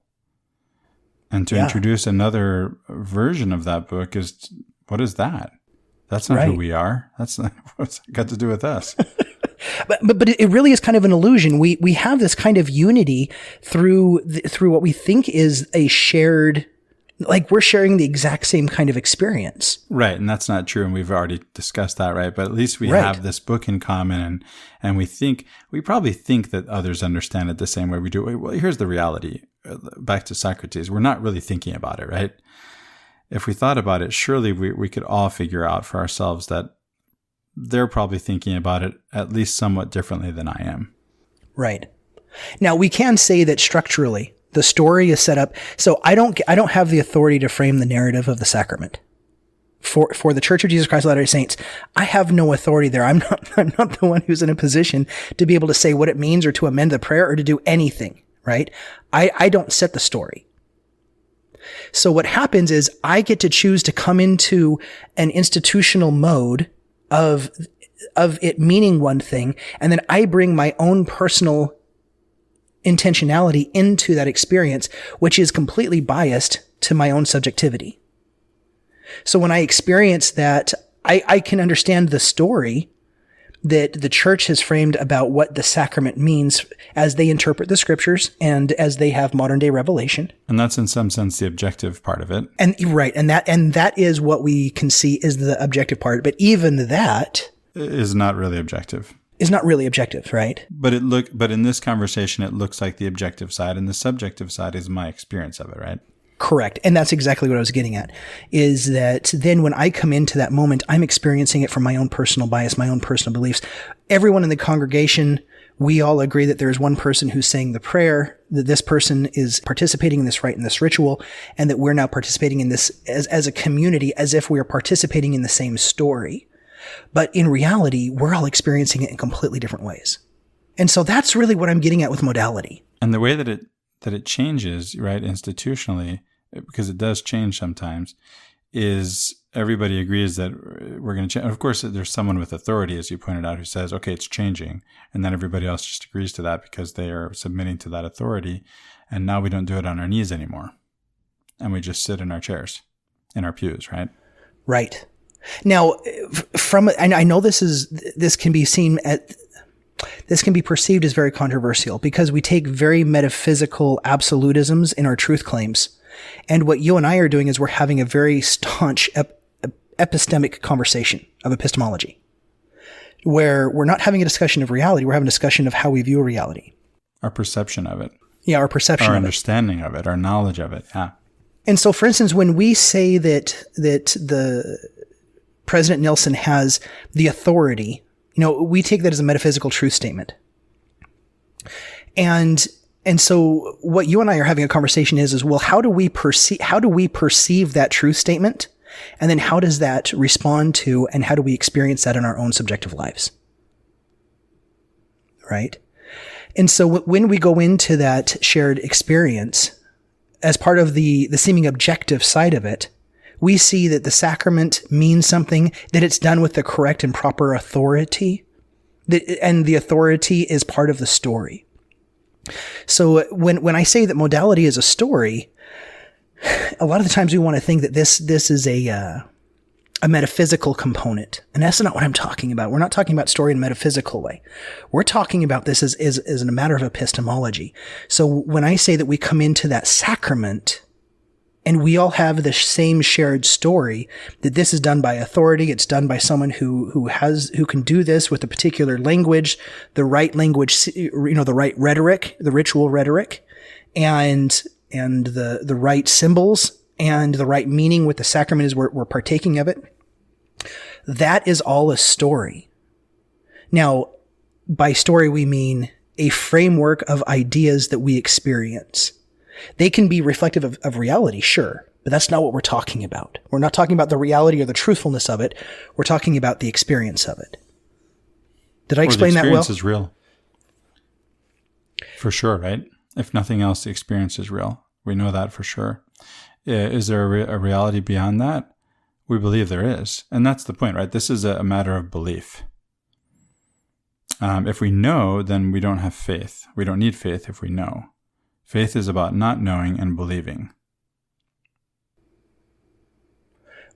And to introduce another version of that book what is that? That's not who we are. That's not what's it got to do with us. But it really is kind of an illusion. We have this kind of unity through what we think is a shared, like we're sharing the exact same kind of experience. Right. And that's not true. And we've already discussed that, right? But at least we have this book in common and we probably think that others understand it the same way we do. Well, here's the reality. Back to Socrates. We're not really thinking about it, right? If we thought about it, surely we could all figure out for ourselves that they're probably thinking about it at least somewhat differently than I am. Right. Now, we can say that structurally, the story is set up. So I don't have the authority to frame the narrative of the sacrament. For the Church of Jesus Christ of Latter-day Saints, I have no authority there. I'm not the one who's in a position to be able to say what it means or to amend the prayer or to do anything, right? I don't set the story. So what happens is I get to choose to come into an institutional mode of it meaning one thing, and then I bring my own personal intentionality into that experience, which is completely biased to my own subjectivity. So when I experience that, I can understand the story that the church has framed about what the sacrament means as they interpret the scriptures and as they have modern day revelation. And that's in some sense the objective part of it. And right. And that is what we can see is the objective part. But even that is not really objective. Is not really objective, right? But in this conversation, it looks like the objective side, and the subjective side is my experience of it, right? Correct. And that's exactly what I was getting at, is that then when I come into that moment, I'm experiencing it from my own personal bias, my own personal beliefs. Everyone in the congregation, we all agree that there is one person who's saying the prayer, that this person is participating in this rite, in this ritual, and that we're now participating in this as a community, as if we are participating in the same story. But in reality, we're all experiencing it in completely different ways. And so that's really what I'm getting at with modality. And the way that it changes, right, institutionally, because it does change sometimes, is everybody agrees that we're going to change. Of course, there's someone with authority, as you pointed out, who says, okay, it's changing. And then everybody else just agrees to that because they are submitting to that authority. And now we don't do it on our knees anymore. And we just sit in our chairs, in our pews, right? Right. Now, I know this can be perceived as very controversial because we take very metaphysical absolutisms in our truth claims. And what you and I are doing is we're having a very staunch epistemic conversation of epistemology, where we're not having a discussion of reality. We're having a discussion of how we view reality. Our perception of it. Yeah, our perception of it. Our understanding of it, our knowledge of it, yeah. And so, for instance, when we say that the President Nelson has the authority, we take that as a metaphysical truth statement. And so what you and I are having a conversation is well, how do we perceive that truth statement? And then how does that respond to, and how do we experience that in our own subjective lives? Right? And so when we go into that shared experience, as part of the seeming objective side of it, we see that the sacrament means something, that it's done with the correct and proper authority, and the authority is part of the story. So when I say that modality is a story, a lot of the times we want to think that this is a metaphysical component. And that's not what I'm talking about. We're not talking about story in a metaphysical way. We're talking about this as a matter of epistemology. So when I say that we come into that sacrament and we all have the same shared story, that this is done by authority, it's done by someone who can do this with a particular language, the right language, the right rhetoric, the ritual rhetoric, and the right symbols and the right meaning with the sacrament as we're partaking of it. That is all a story. Now, by story, we mean a framework of ideas that we experience. They can be reflective of reality, sure, but that's not what we're talking about. We're not talking about the reality or the truthfulness of it. We're talking about the experience of it. Did I explain that well? The experience is real. For sure, right? If nothing else, the experience is real. We know that for sure. Is there a reality beyond that? We believe there is. And that's the point, right? This is a matter of belief. If we know, then we don't have faith. We don't need faith if we know. Faith is about not knowing and believing.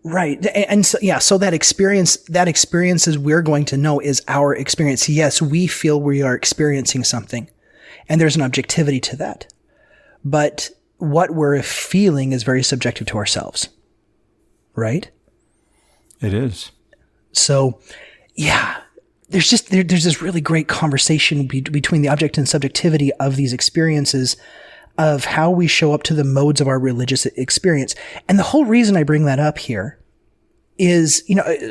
Right. And so that experience is we're going to know is our experience. Yes, we feel we are experiencing something, and there's an objectivity to that. But what we're feeling is very subjective to ourselves. Right? It is. So, yeah, there's this really great conversation between the object and subjectivity of these experiences, of how we show up to the modes of our religious experience. And the whole reason I bring that up here is,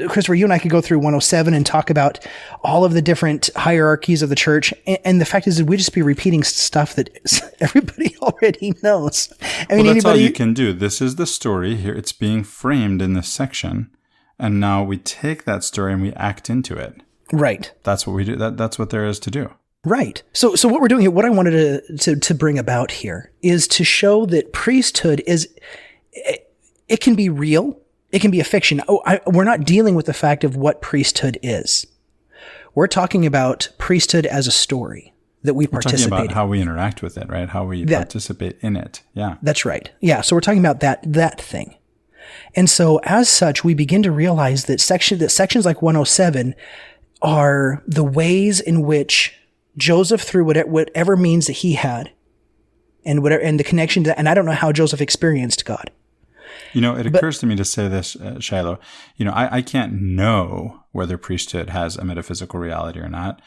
Christopher, you and I could go through 107 and talk about all of the different hierarchies of the church. And the fact is that we'd just be repeating stuff that everybody already knows. That's all you can do. This is the story here. It's being framed in this section. And now we take that story and we act into it. Right. That's what we do. That's what there is to do. Right. So what we're doing here, what I wanted to bring about here is to show that priesthood it can be real. It can be a fiction. We're not dealing with the fact of what priesthood is. We're talking about priesthood as a story. that we We're participate talking about in. how we interact with it, right? How we participate in it. Yeah. That's right. Yeah. So we're talking about that thing. And so as such, we begin to realize that sections like 107 are the ways in which Joseph, through whatever means that he had, and the connection to, and I don't know how Joseph experienced God. It occurs to me to say this, Shiloh. I can't know whether priesthood has a metaphysical reality or not.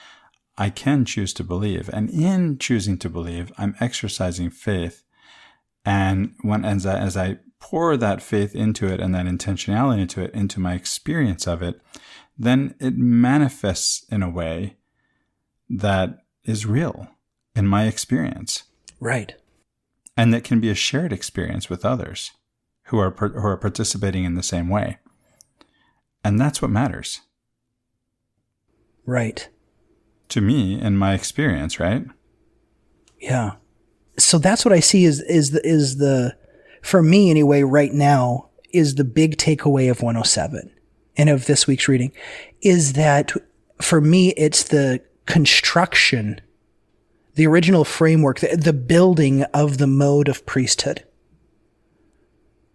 I can choose to believe. And in choosing to believe, I'm exercising faith. And as I pour that faith into it and that intentionality into it, into my experience of it, then it manifests in a way that is real in my experience. Right. And that can be a shared experience with others who are participating in the same way. And that's what matters. Right. To me, in my experience, right? Yeah. So that's what I see is the, for me anyway, right now, is the big takeaway of 107 and of this week's reading, is that for me, it's the construction, the original framework, the building of the mode of priesthood.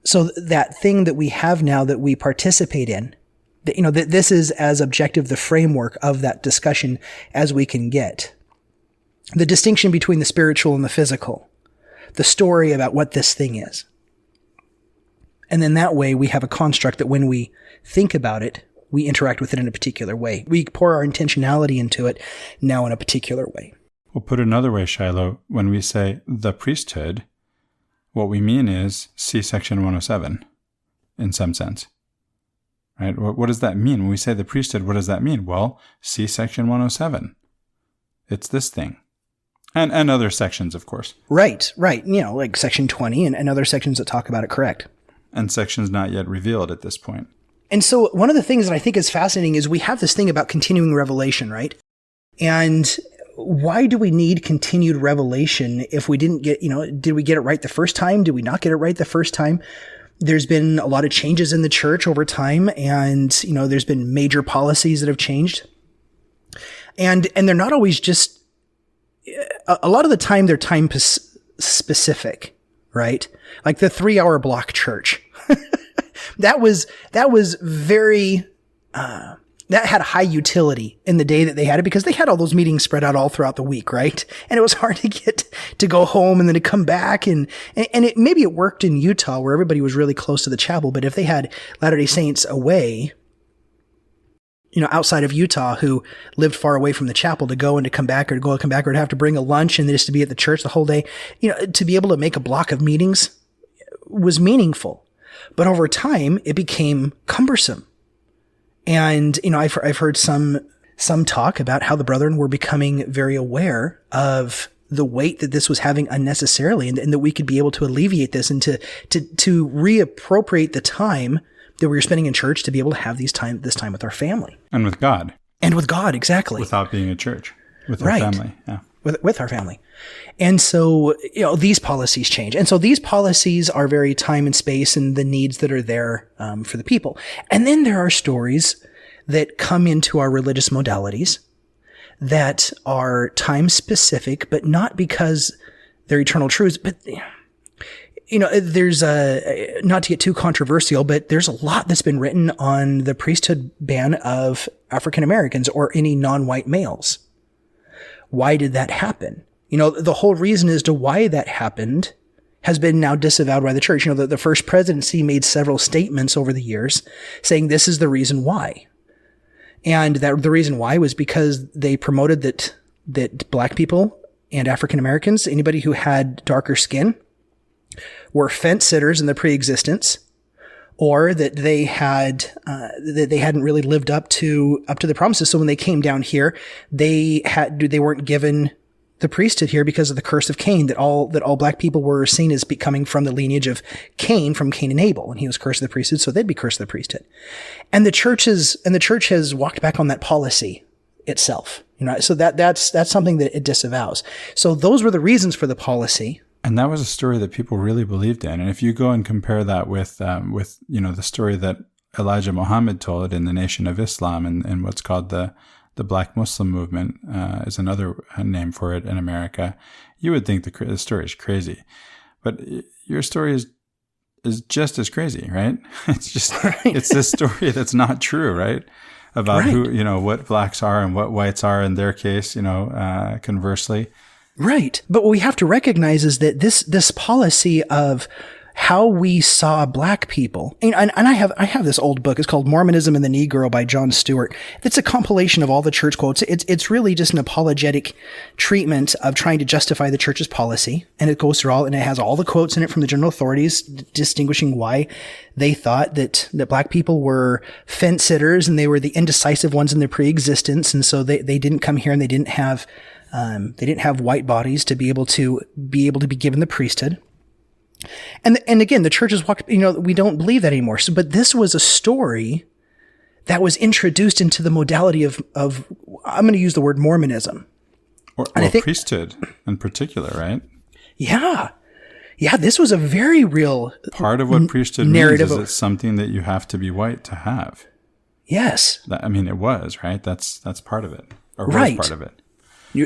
So that thing that we have now that we participate in, that this is as objective the framework of that discussion as we can get. The distinction between the spiritual and the physical, the story about what this thing is. And then that way we have a construct that when we think about it, we interact with it in a particular way. We pour our intentionality into it now in a particular way. Well, put another way, Shiloh, when we say the priesthood, what we mean is see section 107 in some sense. Right? What does that mean? When we say the priesthood, what does that mean? Well, see section 107. It's this thing. And other sections, of course. Right. Like section 20 and other sections that talk about it, correct. And sections not yet revealed at this point. And so one of the things that I think is fascinating is we have this thing about continuing revelation, right? And why do we need continued revelation if we didn't get, did we get it right the first time? Did we not get it right the first time? There's been a lot of changes in the church over time, and, there's been major policies that have changed. And they're not always just, a lot of the time they're time specific, right? Like the 3-hour block church. that was very, that had high utility in the day that they had it because they had all those meetings spread out all throughout the week, right? And it was hard to get to go home and then to come back. And maybe it worked in Utah where everybody was really close to the chapel. But if they had Latter-day Saints away, outside of Utah who lived far away from the chapel to go and to come back or to have to bring a lunch and just to be at the church the whole day, to be able to make a block of meetings was meaningful. But over time, it became cumbersome. And, I've heard some talk about how the brethren were becoming very aware of the weight that this was having unnecessarily and that we could be able to alleviate this and to reappropriate the time that we were spending in church to be able to have this time with our family. And with God. And with God, exactly. Without being a church. With our family, yeah. With our family. And so, these policies change. And so these policies are very time and space and the needs that are there for the people. And then there are stories that come into our religious modalities that are time specific, but not because they're eternal truths, but there's not to get too controversial, but there's a lot that's been written on the priesthood ban of African Americans or any non-white males. Why did that happen? The whole reason as to why that happened has been now disavowed by the church. The first presidency made several statements over the years saying this is the reason why. And that the reason why was because they promoted that black people and African Americans, anybody who had darker skin, were fence sitters in the pre-existence, or that they hadn't really lived up to the promises. So when they came down here, they weren't given the priesthood here because of the curse of Cain, that all black people were seen as coming from the lineage of Cain, from Cain and Abel, and he was cursed of the priesthood, so they'd be cursed of the priesthood. And the church has walked back on that policy itself. So that's something that it disavows. So those were the reasons for the policy. And that was a story that people really believed in. And if you go and compare that with the story that Elijah Muhammad told in the Nation of Islam and what's called the the Black Muslim movement is another name for it in America, you would think the story is crazy. But your story is just as crazy, right? It's just, it's this story that's not true, right? About who, what blacks are and what whites are in their case, conversely. Right. But what we have to recognize is that this policy of how we saw black people, and I have this old book. It's called Mormonism and the Negro by John Stewart. It's a compilation of all the church quotes. It's really just an apologetic treatment of trying to justify the church's policy. And it goes through and it has all the quotes in it from the general authorities distinguishing why they thought that black people were fence sitters and they were the indecisive ones in their pre-existence. And so they didn't come here and they didn't have white bodies to be able to be given the priesthood. And again, the church has walked, we don't believe that anymore. So, but this was a story that was introduced into the modality of I'm going to use the word Mormonism. Or priesthood in particular, right? Yeah. Yeah, this was a very real part of what priesthood means is it's something that you have to be white to have. Yes. It was, right? That's part of it. Or was part of it.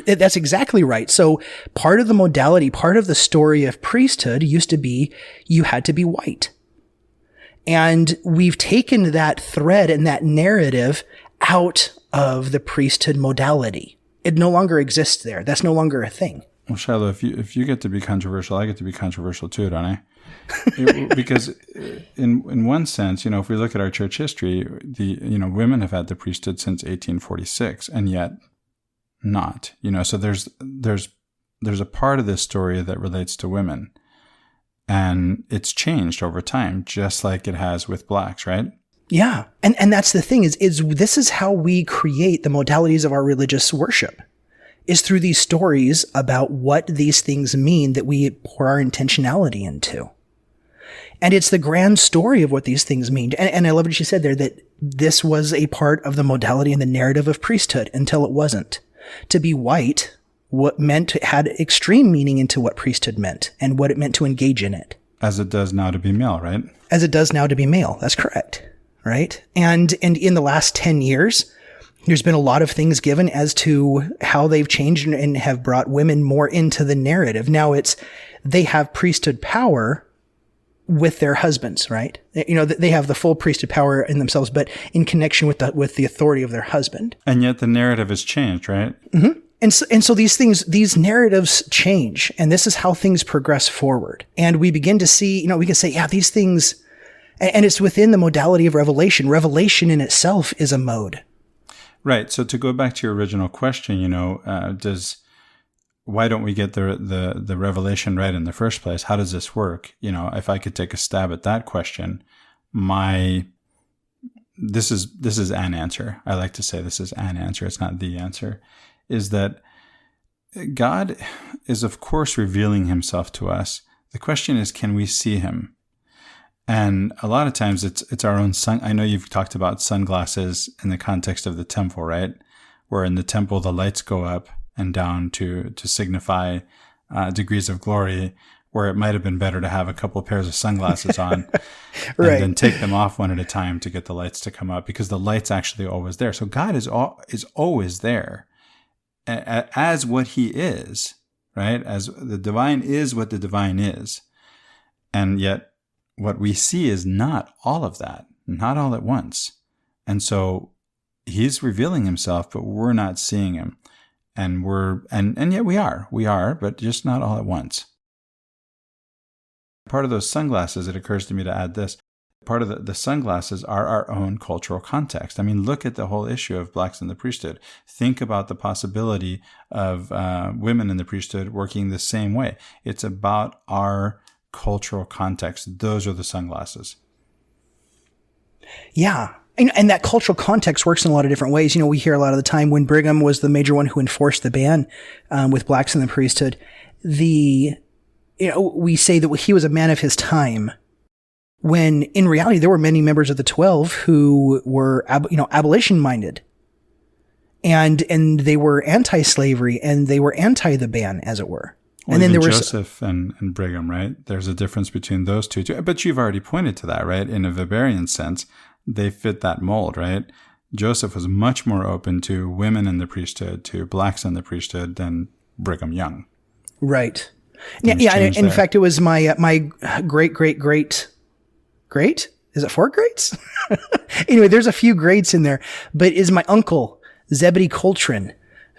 That's exactly right. So part of the modality, part of the story of priesthood used to be you had to be white. And we've taken that thread and that narrative out of the priesthood modality. It no longer exists there. That's no longer a thing. Well, Shiloh, if you get to be controversial, I get to be controversial too, don't I? Because in one sense, if we look at our church history, women have had the priesthood since 1846, and yet not, so there's a part of this story that relates to women, and it's changed over time, just like it has with blacks, right? Yeah. And that's the thing is this is how we create the modalities of our religious worship, is through these stories about what these things mean that we pour our intentionality into. And it's the grand story of what these things mean. And I love what you said there, that this was a part of the modality and the narrative of priesthood until it wasn't. To be white, had extreme meaning into what priesthood meant and what it meant to engage in it. As it does now to be male, right? As it does now to be male. That's correct. Right. And in the last 10 years, there's been a lot of things given as to how they've changed and have brought women more into the narrative. Now they have priesthood power with their husbands, right? They have the full priesthood power in themselves, but in connection with the authority of their husband. And yet the narrative has changed, right? Mm-hmm. And so these narratives change, and this is how things progress forward. And we begin to see, we can say, yeah, these things, and it's within the modality of revelation. Revelation in itself is a mode. Right. So to go back to your original question, why don't we get the revelation right in the first place? How does this work? If I could take a stab at that question, this is an answer. I like to say this is an answer. It's not the answer. Is that God is, of course, revealing himself to us. The question is, can we see him? And a lot of times it's our own I know you've talked about sunglasses in the context of the temple, right? Where in the temple, the lights go up and down to signify degrees of glory, where it might have been better to have a couple of pairs of sunglasses on right. And then take them off one at a time to get the lights to come up, because the light's actually always there. So God is always there as what he is, right? As the divine is what the divine is. And yet what we see is not all of that, not all at once. And so he's revealing himself, but we're not seeing him. And and yet we are, but just not all at once. Part of those sunglasses, it occurs to me to add this, part of the sunglasses are our own cultural context. I mean, look at the whole issue of blacks in the priesthood. Think about the possibility of women in the priesthood working the same way. It's about our cultural context. Those are the sunglasses. Yeah. And that cultural context works in a lot of different ways. We hear a lot of the time when Brigham was the major one who enforced the ban with blacks in the priesthood, we say that he was a man of his time, when in reality there were many members of the 12 who were abolition minded, and they were anti-slavery and they were anti the ban, as it were. Well, and then there was Joseph and Brigham, right? There's a difference between those two. But you've already pointed to that, right? In a Weberian sense, they fit that mold, right? Joseph was much more open to women in the priesthood, to blacks in the priesthood than Brigham Young. Right. Yeah. In fact, it was my great. Is it 4 greats? Anyway, there's a few greats in there, but is my uncle Zebedee Coltrane,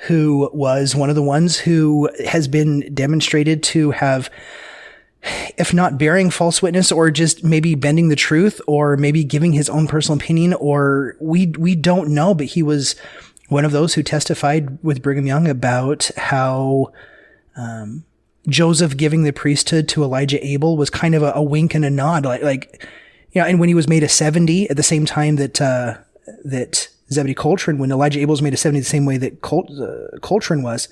who was one of the ones who has been demonstrated to have, if not bearing false witness, or just maybe bending the truth, or maybe giving his own personal opinion, or we don't know, but he was one of those who testified with Brigham Young about how Joseph giving the priesthood to Elijah Abel was kind of a wink and a nod, and when he was made a 70 at the same time that Zebedee Coltrane, when Elijah Abel was made a 70 the same way that Coltrane was,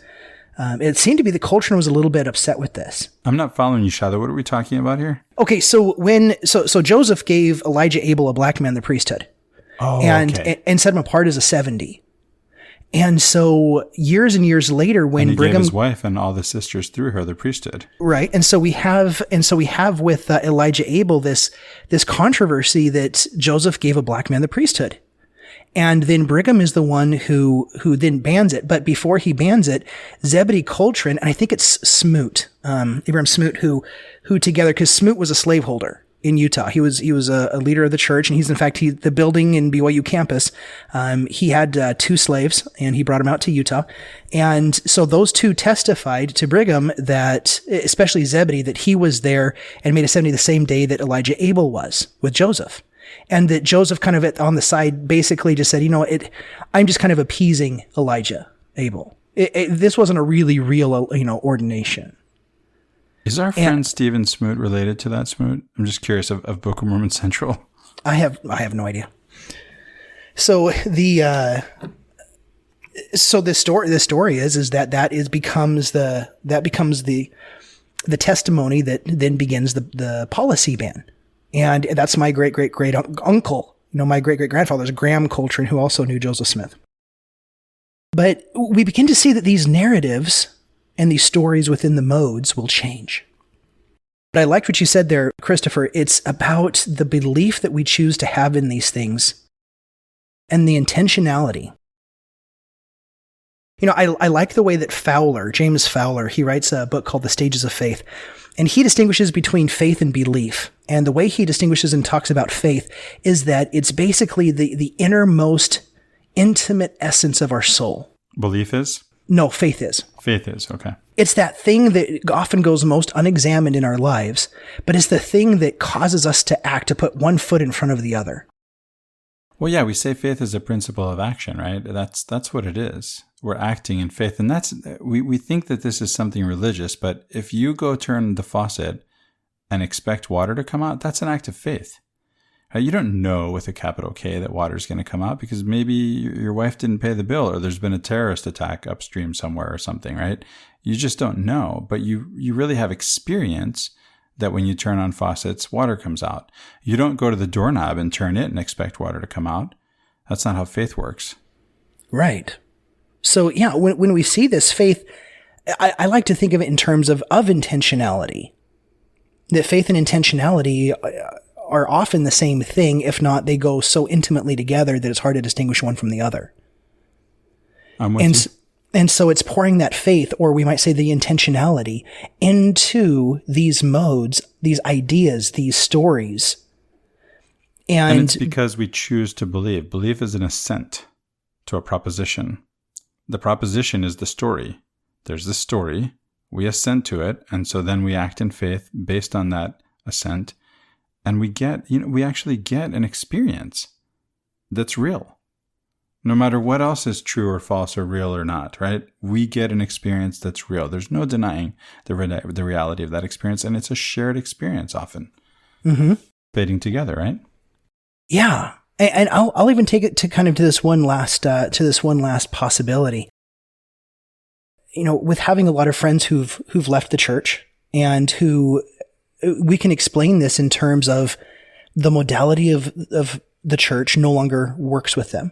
it seemed to be that Coltrane was a little bit upset with this. I'm not following you, Shiloh. What are we talking about here? Okay, so so Joseph gave Elijah Abel, a black man, the priesthood, and set him apart as a 70. And so years and years later, when and he Brigham, gave his wife and all the sisters through her the priesthood, right? And so we have with Elijah Abel this controversy that Joseph gave a black man the priesthood. And then Brigham is the one who then bans it. But before he bans it, Zebedee Coltrane, and I think it's Smoot, Abraham Smoot, who together, because Smoot was a slaveholder in Utah. He was a leader of the church, and he's in fact the building in BYU campus. He had 2 slaves, and he brought them out to Utah. And so those two testified to Brigham that, especially Zebedee, that he was there and made a 70 the same day that Elijah Abel was with Joseph. And that Joseph kind of on the side basically just said, I'm just kind of appeasing Elijah Abel. This wasn't a really real, ordination. Is our friend Stephen Smoot related to that Smoot? I'm just curious of Book of Mormon Central. I have no idea. So the story is that becomes the testimony that then begins the policy ban. And that's my great uncle. My great grandfather's Graham Coltrane, who also knew Joseph Smith. But we begin to see that these narratives and these stories within the modes will change. But I liked what you said there, Christopher. It's about the belief that we choose to have in these things and the intentionality. I like the way that James Fowler, he writes a book called The Stages of Faith. And he distinguishes between faith and belief. And the way he distinguishes and talks about faith is that it's basically the innermost, intimate essence of our soul. Belief is? No, faith is. Faith is, okay. It's that thing that often goes most unexamined in our lives, but it's the thing that causes us to act, to put one foot in front of the other. Well, yeah, we say faith is a principle of action, right? That's what it is. We're acting in faith. And we think that this is something religious, but if you go turn the faucet and expect water to come out, that's an act of faith. You don't know with a capital K that water is going to come out because maybe your wife didn't pay the bill or there's been a terrorist attack upstream somewhere or something, right? You just don't know, but you really have experience that when you turn on faucets, water comes out. You don't go to the doorknob and turn it and expect water to come out. That's not how faith works. Right. So yeah, when we see this faith, I like to think of it in terms of intentionality. That faith and intentionality are often the same thing. If not, they go so intimately together that it's hard to distinguish one from the other. I'm with you. And so it's pouring that faith, or we might say the intentionality, into these modes, these ideas, these stories. And it's because we choose to believe. Belief is an assent to a proposition. The proposition is the story. There's the story. We assent to it. And so then we act in faith based on that assent. And we actually get an experience that's real. No matter what else is true or false or real or not, right? We get an experience that's real. There's no denying the reality of that experience. And it's a shared experience often. Mm-hmm. Fading together, right? Yeah. And I'll even take it to kind of to this one last possibility. With having a lot of friends who've left the church and who we can explain this in terms of the modality of the church no longer works with them.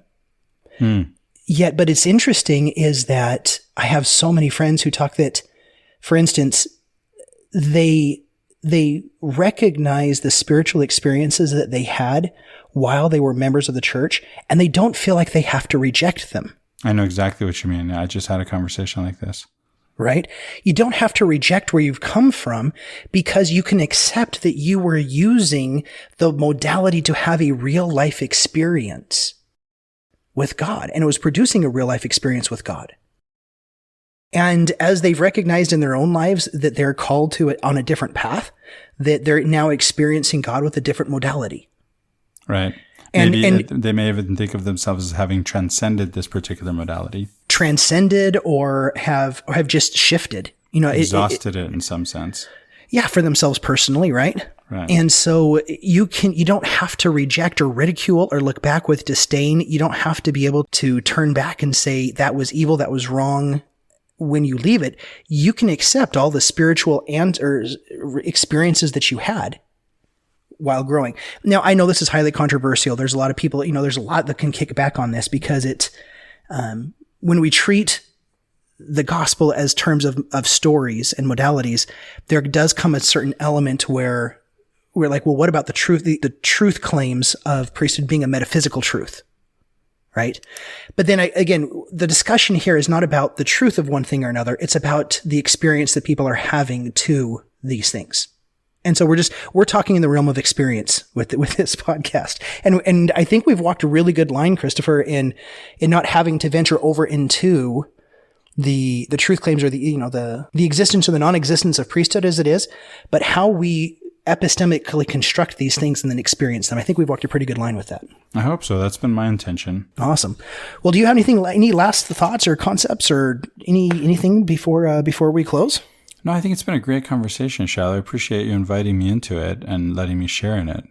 Yet, but it's interesting is that I have so many friends who talk that, for instance, they they recognize the spiritual experiences that they had while they were members of the church, and they don't feel like they have to reject them. I know exactly what you mean. I just had a conversation like this. Right? You don't have to reject where you've come from because you can accept that you were using the modality to have a real life experience with God, and it was producing a real life experience with God. And as they've recognized in their own lives that they're called to it on a different path, that they're now experiencing God with a different modality. Right. And they may even think of themselves as having transcended this particular modality. Transcended or have just shifted. Exhausted it in some sense. Yeah, for themselves personally, right? Right. And so you don't have to reject or ridicule or look back with disdain. You don't have to be able to turn back and say that was evil, that was wrong. When you leave it, you can accept all the spiritual experiences that you had while growing. Now, I know this is highly controversial. There's a lot of people, there's a lot that can kick back on this because when we treat the gospel as terms of stories and modalities, there does come a certain element where we're like, well, what about the truth, the truth claims of priesthood being a metaphysical truth? Right? But then again, the discussion here is not about the truth of one thing or another. It's about the experience that people are having to these things. And so we're talking in the realm of experience with this podcast. And I think we've walked a really good line, Christopher, in not having to venture over into the truth claims or the existence or the non-existence of priesthood as it is, but how we epistemically construct these things and then experience them. I think we've walked a pretty good line with that. I hope so. That's been my intention. Awesome. Well, do you have any last thoughts or concepts or anything before we close? No, I think it's been a great conversation, Shiloh. I appreciate you inviting me into it and letting me share in it.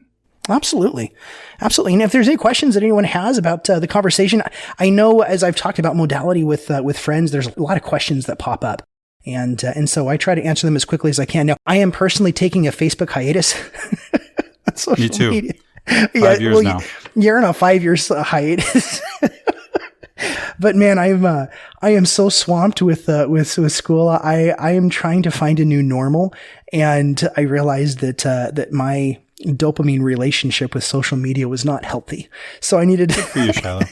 Absolutely. Absolutely. And if there's any questions that anyone has about the conversation, I know as I've talked about modality with friends, there's a lot of questions that pop up. And so I try to answer them as quickly as I can. Now, I am personally taking a Facebook hiatus. On social Me too. Media. 5 years now. You're in a 5 years hiatus. But man, I am so swamped with school. I am trying to find a new normal. And I realized that my dopamine relationship with social media was not healthy. So I needed Good for you, Shiloh.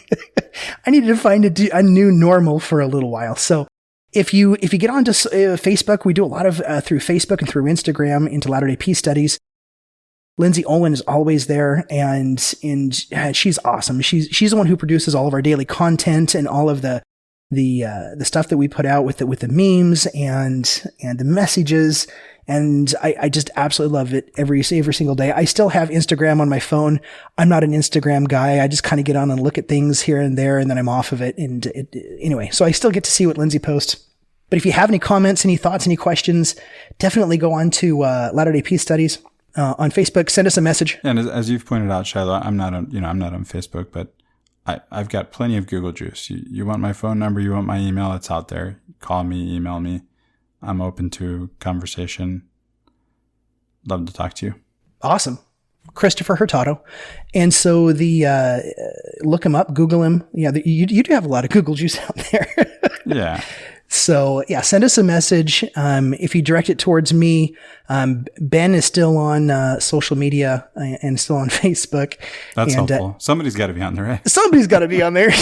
I needed to find a new normal for a little while. So if you get onto Facebook, we do a lot of through Facebook and through Instagram into Latter-day Peace studies. Lindsay Olin is always there, and she's awesome. She's the one who produces all of our daily content and all of the stuff that we put out with the memes and the messages. And I just absolutely love it every single day. I still have Instagram on my phone. I'm not an Instagram guy. I just kind of get on and look at things here and there, and then I'm off of it. And anyway, so I still get to see what Lindsay posts. But if you have any comments, any thoughts, any questions, definitely go on to Latter-day Peace Studies on Facebook. Send us a message. And as you've pointed out, Shiloh, I'm not on Facebook, but I've got plenty of Google juice. You want my phone number, you want my email, it's out there. Call me, email me. I'm open to conversation. Love to talk to you. Awesome. Christopher Hurtado. And so look him up, Google him. Yeah, you do have a lot of Google juice out there. Yeah. So yeah, send us a message. If you direct it towards me, Ben is still on social media and still on Facebook. That's helpful. Somebody's got to be on there, right? Somebody's got to be on there.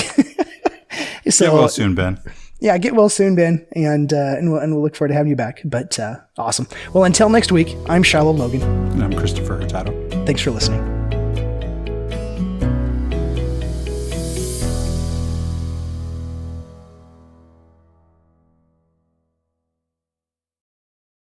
So, get well soon, Ben. Yeah, get well soon, Ben, and we'll look forward to having you back. But awesome. Well, until next week, I'm Shiloh Logan. And I'm Christopher Hurtado. Thanks for listening.